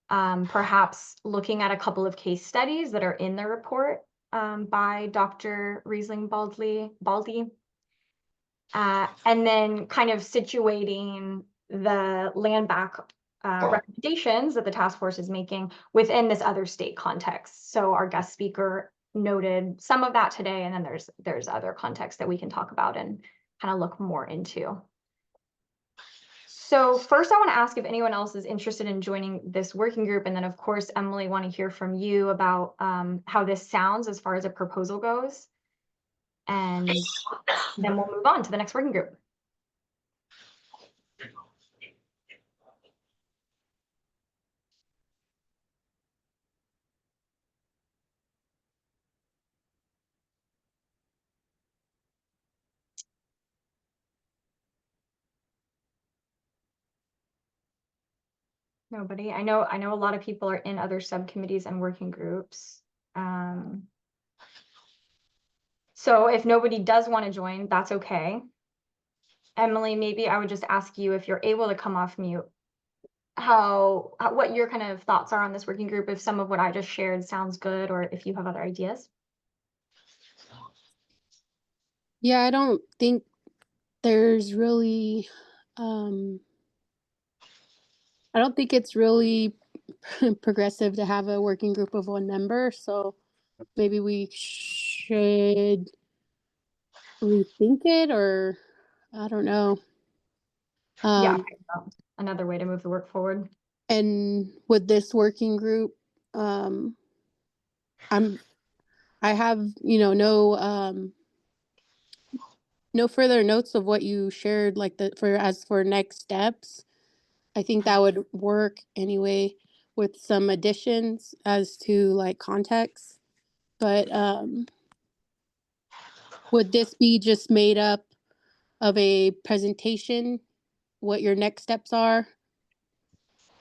S7: Perhaps looking at a couple of case studies that are in the report by Dr. Riesling-Baldi, and then kind of situating the land back recommendations that the task force is making within this other state context. So our guest speaker noted some of that today, and then there's other context that we can talk about and kind of look more into. So first, I want to ask if anyone else is interested in joining this working group. And then, of course, Emily, want to hear from you about how this sounds as far as a proposal goes. And then we'll move on to the next working group. Nobody. I know a lot of people are in other subcommittees and working groups. So if nobody does want to join, that's okay. Emily, maybe I would just ask you if you're able to come off mute, what your kind of thoughts are on this working group, if some of what I just shared sounds good, or if you have other ideas.
S2: Yeah, I don't think there's really, I don't think it's really progressive to have a working group of 1 member. So maybe we should rethink it, or I don't know.
S7: Yeah, another way to move the work forward.
S2: And with this working group, I have, you know, no further notes of what you shared, like as for next steps. I think that would work anyway, with some additions as to like context. But would this be just made up of a presentation, what your next steps are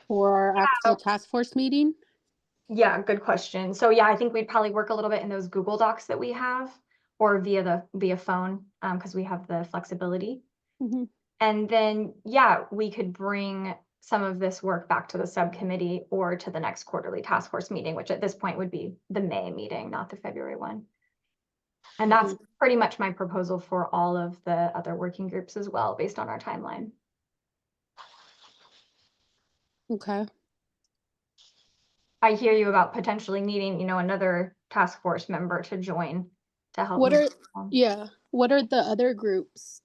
S2: for our actual task force meeting?
S7: Yeah, good question. So yeah, I think we'd probably work a little bit in those Google Docs that we have, or via phone, because we have the flexibility.
S2: Mm-hmm.
S7: And then, yeah, we could bring some of this work back to the subcommittee or to the next quarterly task force meeting, which at this point would be the May meeting, not the February one. And that's pretty much my proposal for all of the other working groups as well, based on our timeline.
S2: Okay.
S7: I hear you about potentially needing, you know, another task force member to join to help.
S2: What are the other groups?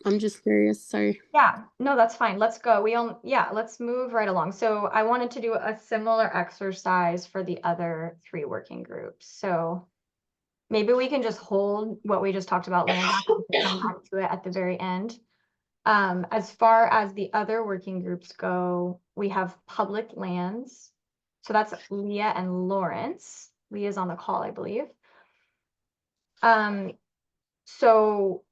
S2: I'm just curious, sorry.
S7: Yeah, no, that's fine. Let's go. Let's move right along. So I wanted to do a similar exercise for the other 3 working groups. So maybe we can just hold what we just talked about, land back, and come back to it at the very end. As far as the other working groups go, we have public lands. So that's Leah and Lawrence. Leah's on the call, I believe. So,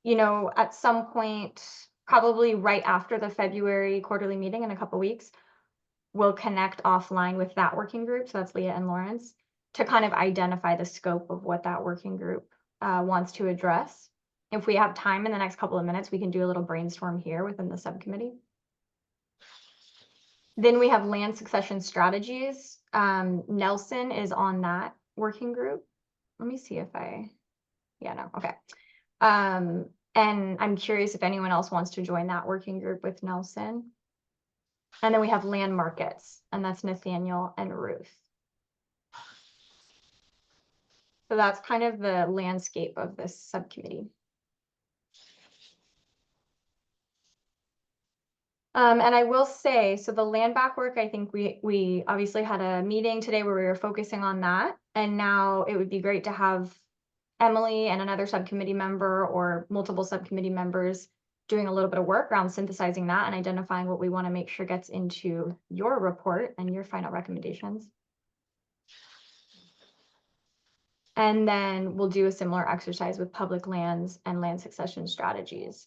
S7: you know, at some point, probably right after the February quarterly meeting in a couple weeks, we'll connect offline with that working group. So that's Leah and Lawrence, to kind of identify the scope of what that working group wants to address. If we have time in the next couple of minutes, we can do a little brainstorm here within the subcommittee. Then we have land succession strategies. Nelson is on that working group. Let me see if no, okay. And I'm curious if anyone else wants to join that working group with Nelson. And then we have land markets, and that's Nathaniel and Ruth. So that's kind of the landscape of this subcommittee. And I will say, so the land back work, I think we obviously had a meeting today where we were focusing on that. And now it would be great to have Emily and another subcommittee member or multiple subcommittee members doing a little bit of work around synthesizing that and identifying what we want to make sure gets into your report and your final recommendations. And then we'll do a similar exercise with public lands and land succession strategies.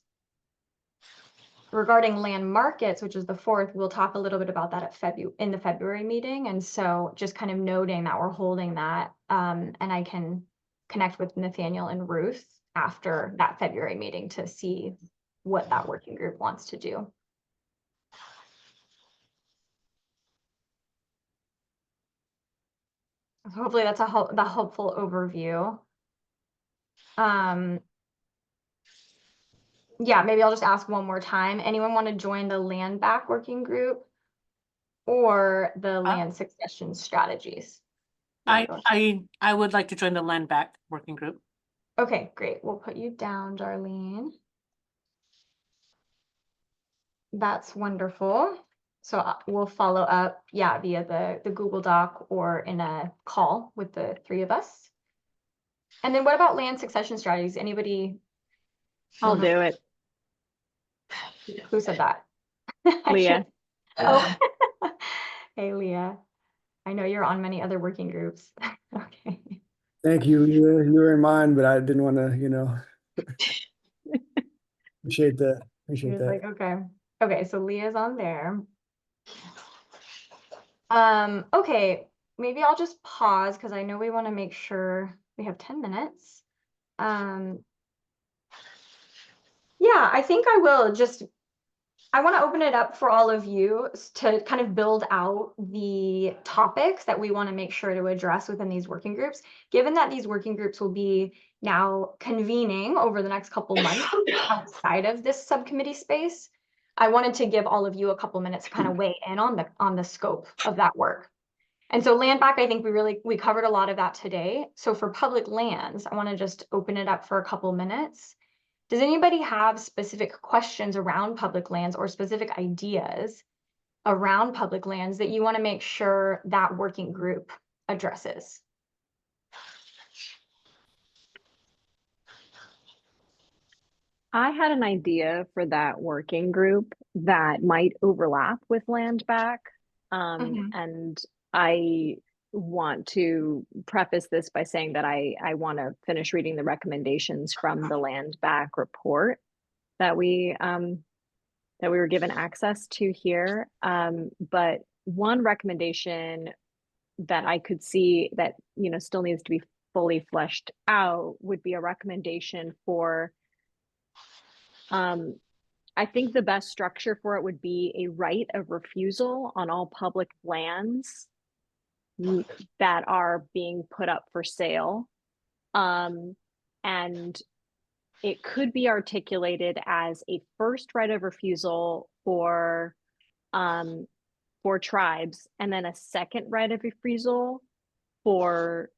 S7: Regarding land markets, which is the 4th, we'll talk a little bit about that in the February meeting. And so just kind of noting that we're holding that, and I can connect with Nathaniel and Ruth after that February meeting to see what that working group wants to do. So hopefully that's the helpful overview. Yeah, maybe I'll just ask one more time. Anyone want to join the land back working group or the land succession strategies?
S5: I would like to join the land back working group.
S7: Okay, great. We'll put you down, Darlene. That's wonderful. So we'll follow up, yeah, via the Google Doc or in a call with the 3 of us. And then what about land succession strategies? Anybody?
S10: I'll do it.
S7: Who said that?
S10: Leah.
S7: Oh, hey, Leah. I know you're on many other working groups. Okay.
S4: Thank you. You were in mind, but I didn't want to, appreciate that.
S7: He was
S4: that.
S7: like, okay. Okay, so Leah's on there. Okay, maybe I'll just pause because I know we want to make sure we have 10 minutes. Yeah, I think I will I want to open it up for all of you to kind of build out the topics that we want to make sure to address within these working groups. Given that these working groups will be now convening over the next couple months outside of this subcommittee space, I wanted to give all of you a couple minutes to kind of weigh in on the scope of that work. And so land back, I think we covered a lot of that today. So for public lands, I want to just open it up for a couple minutes. Does anybody have specific questions around public lands or specific ideas around public lands that you want to make sure that working group addresses?
S10: I had an idea for that working group that might overlap with land back. And I want to preface this by saying that I want to finish reading the recommendations from the land back report that we were given access to here. But one recommendation that I could see that still needs to be fully fleshed out would be a recommendation for I think the best structure for it would be a right of refusal on all public lands that are being put up for sale. And it could be articulated as a first right of refusal for tribes, and then a second right of refusal for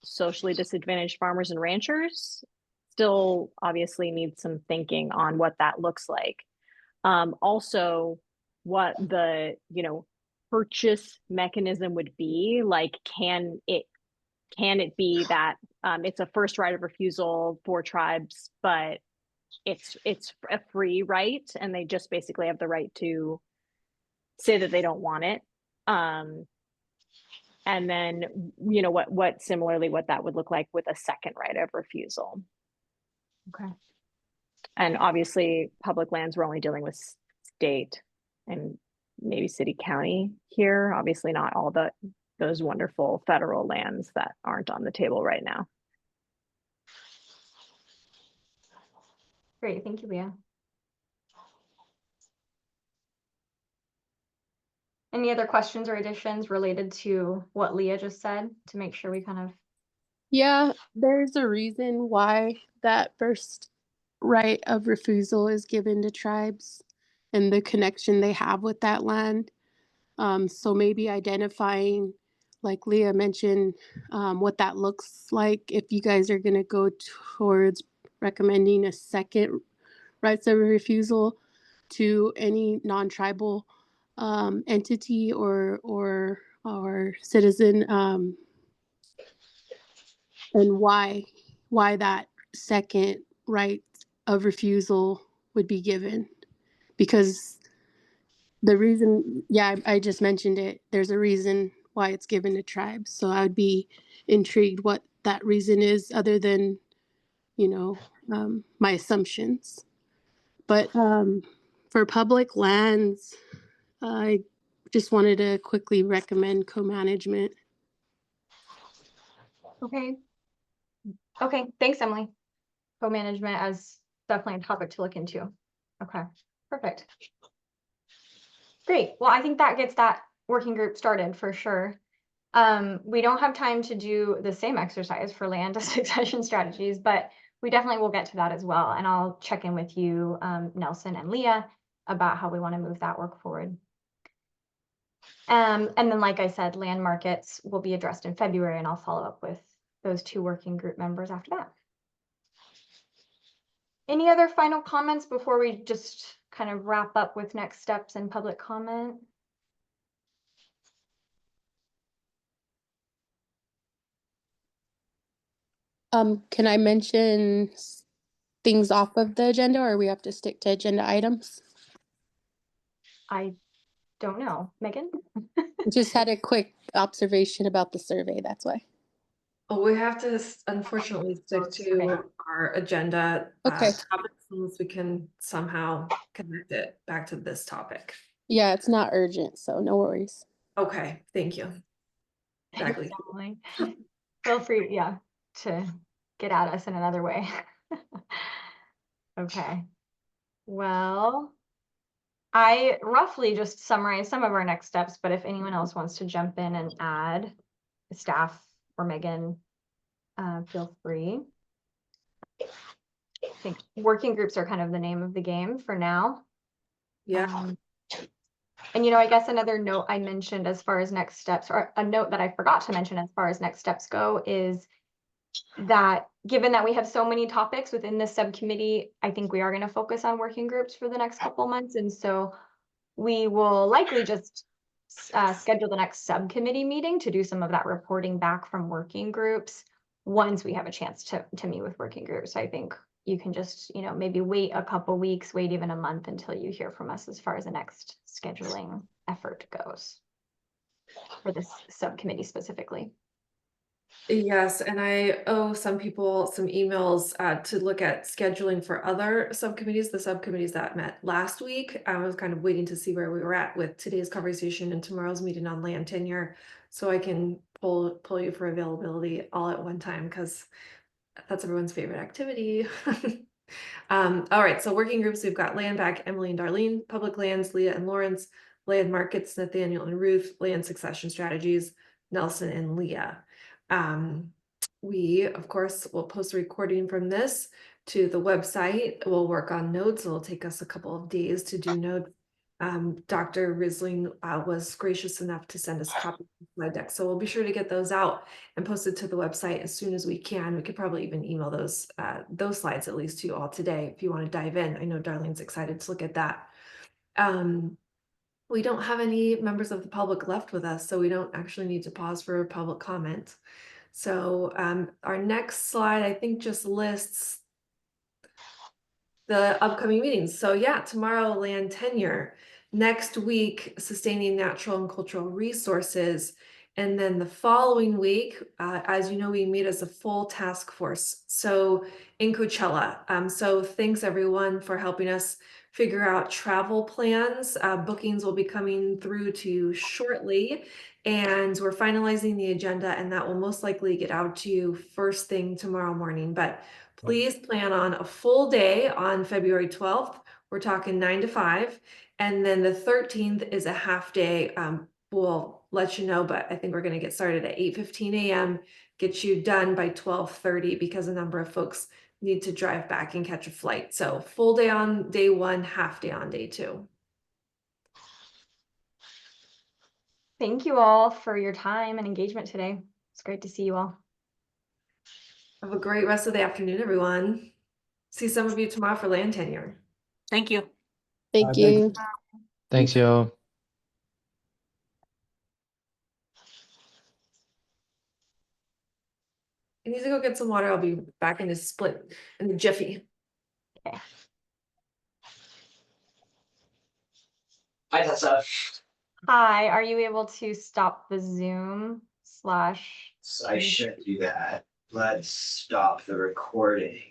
S10: socially disadvantaged farmers and ranchers. Still obviously need some thinking on what that looks like. Also, what the purchase mechanism would be like. Can it be that it's a first right of refusal for tribes, but it's a free right and they just basically have the right to say that they don't want it? And then what similarly what that would look like with a second right of refusal.
S7: Okay.
S10: And obviously, public lands, we're only dealing with state and maybe city county here. Obviously, not all those wonderful federal lands that aren't on the table right now.
S7: Great, thank you, Leah. Any other questions or additions related to what Leah just said to make sure we kind of,
S2: Yeah, there's a reason why that first right of refusal is given to tribes and the connection they have with that land. So maybe identifying, like Leah mentioned, what that looks like if you guys are going to go towards recommending a second rights of refusal to any non-tribal entity or citizen, and why that second right of refusal would be given. Because the reason, yeah, I just mentioned it, there's a reason why it's given to tribes. So I would be intrigued what that reason is, other than, my assumptions. But for public lands, I just wanted to quickly recommend co-management.
S7: okay. Okay, thanks, Emily. Co-management as definitely a topic to look into. Okay, perfect. Great, well, I think that gets that working group started for sure. We don't have time to do the same exercise for land succession strategies, but we definitely will get to that as well. And I'll check in with you, Nelson and Leah, about how we want to move that work forward. And then, like I said, land markets will be addressed in February, and I'll follow up with those two working group members after that. Any other final comments before we just kind of wrap up with next steps and public comment?
S2: Can I mention things off of the agenda, or we have to stick to agenda items?
S7: I don't know. Megan?
S2: Just had a quick observation about the survey, that's why.
S1: Oh, we have to unfortunately stick
S7: Okay.
S1: to our agenda
S2: Okay.
S1: topics unless we can somehow connect it back to this topic.
S2: Yeah, it's not urgent, so no worries.
S1: Okay, thank you. Exactly.
S7: Definitely. Feel free, yeah, to get at us in another way. Okay. Well, I roughly just summarized some of our next steps, but if anyone else wants to jump in and add, staff or Megan, feel free. I think working groups are kind of the name of the game for now.
S1: Yeah.
S7: And I guess another note I mentioned as far as next steps, or a note that I forgot to mention as far as next steps go, is that given that we have so many topics within this subcommittee, I think we are going to focus on working groups for the next couple months. And so we will likely just schedule the next subcommittee meeting to do some of that reporting back from working groups once we have a chance to meet with working groups. So I think you can just, maybe wait a couple weeks, wait even a month until you hear from us as far as the next scheduling effort goes for this subcommittee specifically.
S1: Yes, and I owe some people some emails to look at scheduling for other subcommittees, the subcommittees that met last week. I was kind of waiting to see where we were at with today's conversation and tomorrow's meeting on land tenure, so I can pull you for availability all at one time, because that's everyone's favorite activity. All right, so working groups, we've got land back, Emily and Darlene, public lands, Leah and Lawrence, land markets, Nathaniel and Ruth, land succession strategies, Nelson and Leah. We, of course, will post a recording from this to the website. We'll work on notes. It'll take us a couple of days to do notes. Dr. Risling was gracious enough to send us a copy of the slide deck. So we'll be sure to get those out and post it to the website as soon as we can. We could probably even email those slides at least to you all today if you want to dive in. I know Darlene's excited to look at that. We don't have any members of the public left with us, so we don't actually need to pause for public comment. So our next slide, I think, just lists the upcoming meetings. So yeah, tomorrow, land tenure. Next week, sustaining natural and cultural resources. And then the following week, as you know, we meet as a full task force. So in Coachella. So thanks everyone for helping us figure out travel plans. Bookings will be coming through to you shortly, and we're finalizing the agenda, and that will most likely get out to you first thing tomorrow morning. But please plan on a full day on February 12th. We're talking 9 to 5. And then the 13th is a half day. We'll let you know, but I think we're going to get started at 8:15 a.m. Get you done by 12:30 because a number of folks need to drive back and catch a flight. So full day on day 1, half day on day 2.
S7: Thank you all for your time and engagement today. It's great to see you all.
S1: Have a great rest of the afternoon, everyone. See some of you tomorrow for land tenure.
S5: Thank you.
S2: Thank
S4: Thank
S2: you.
S3: Thanks, y'all.
S1: I need to go get some water. I'll be back in a split in a jiffy.
S11: Hi, Tessa.
S7: Hi, are you able to stop the Zoom /
S11: I shouldn't do that. Let's stop the recording.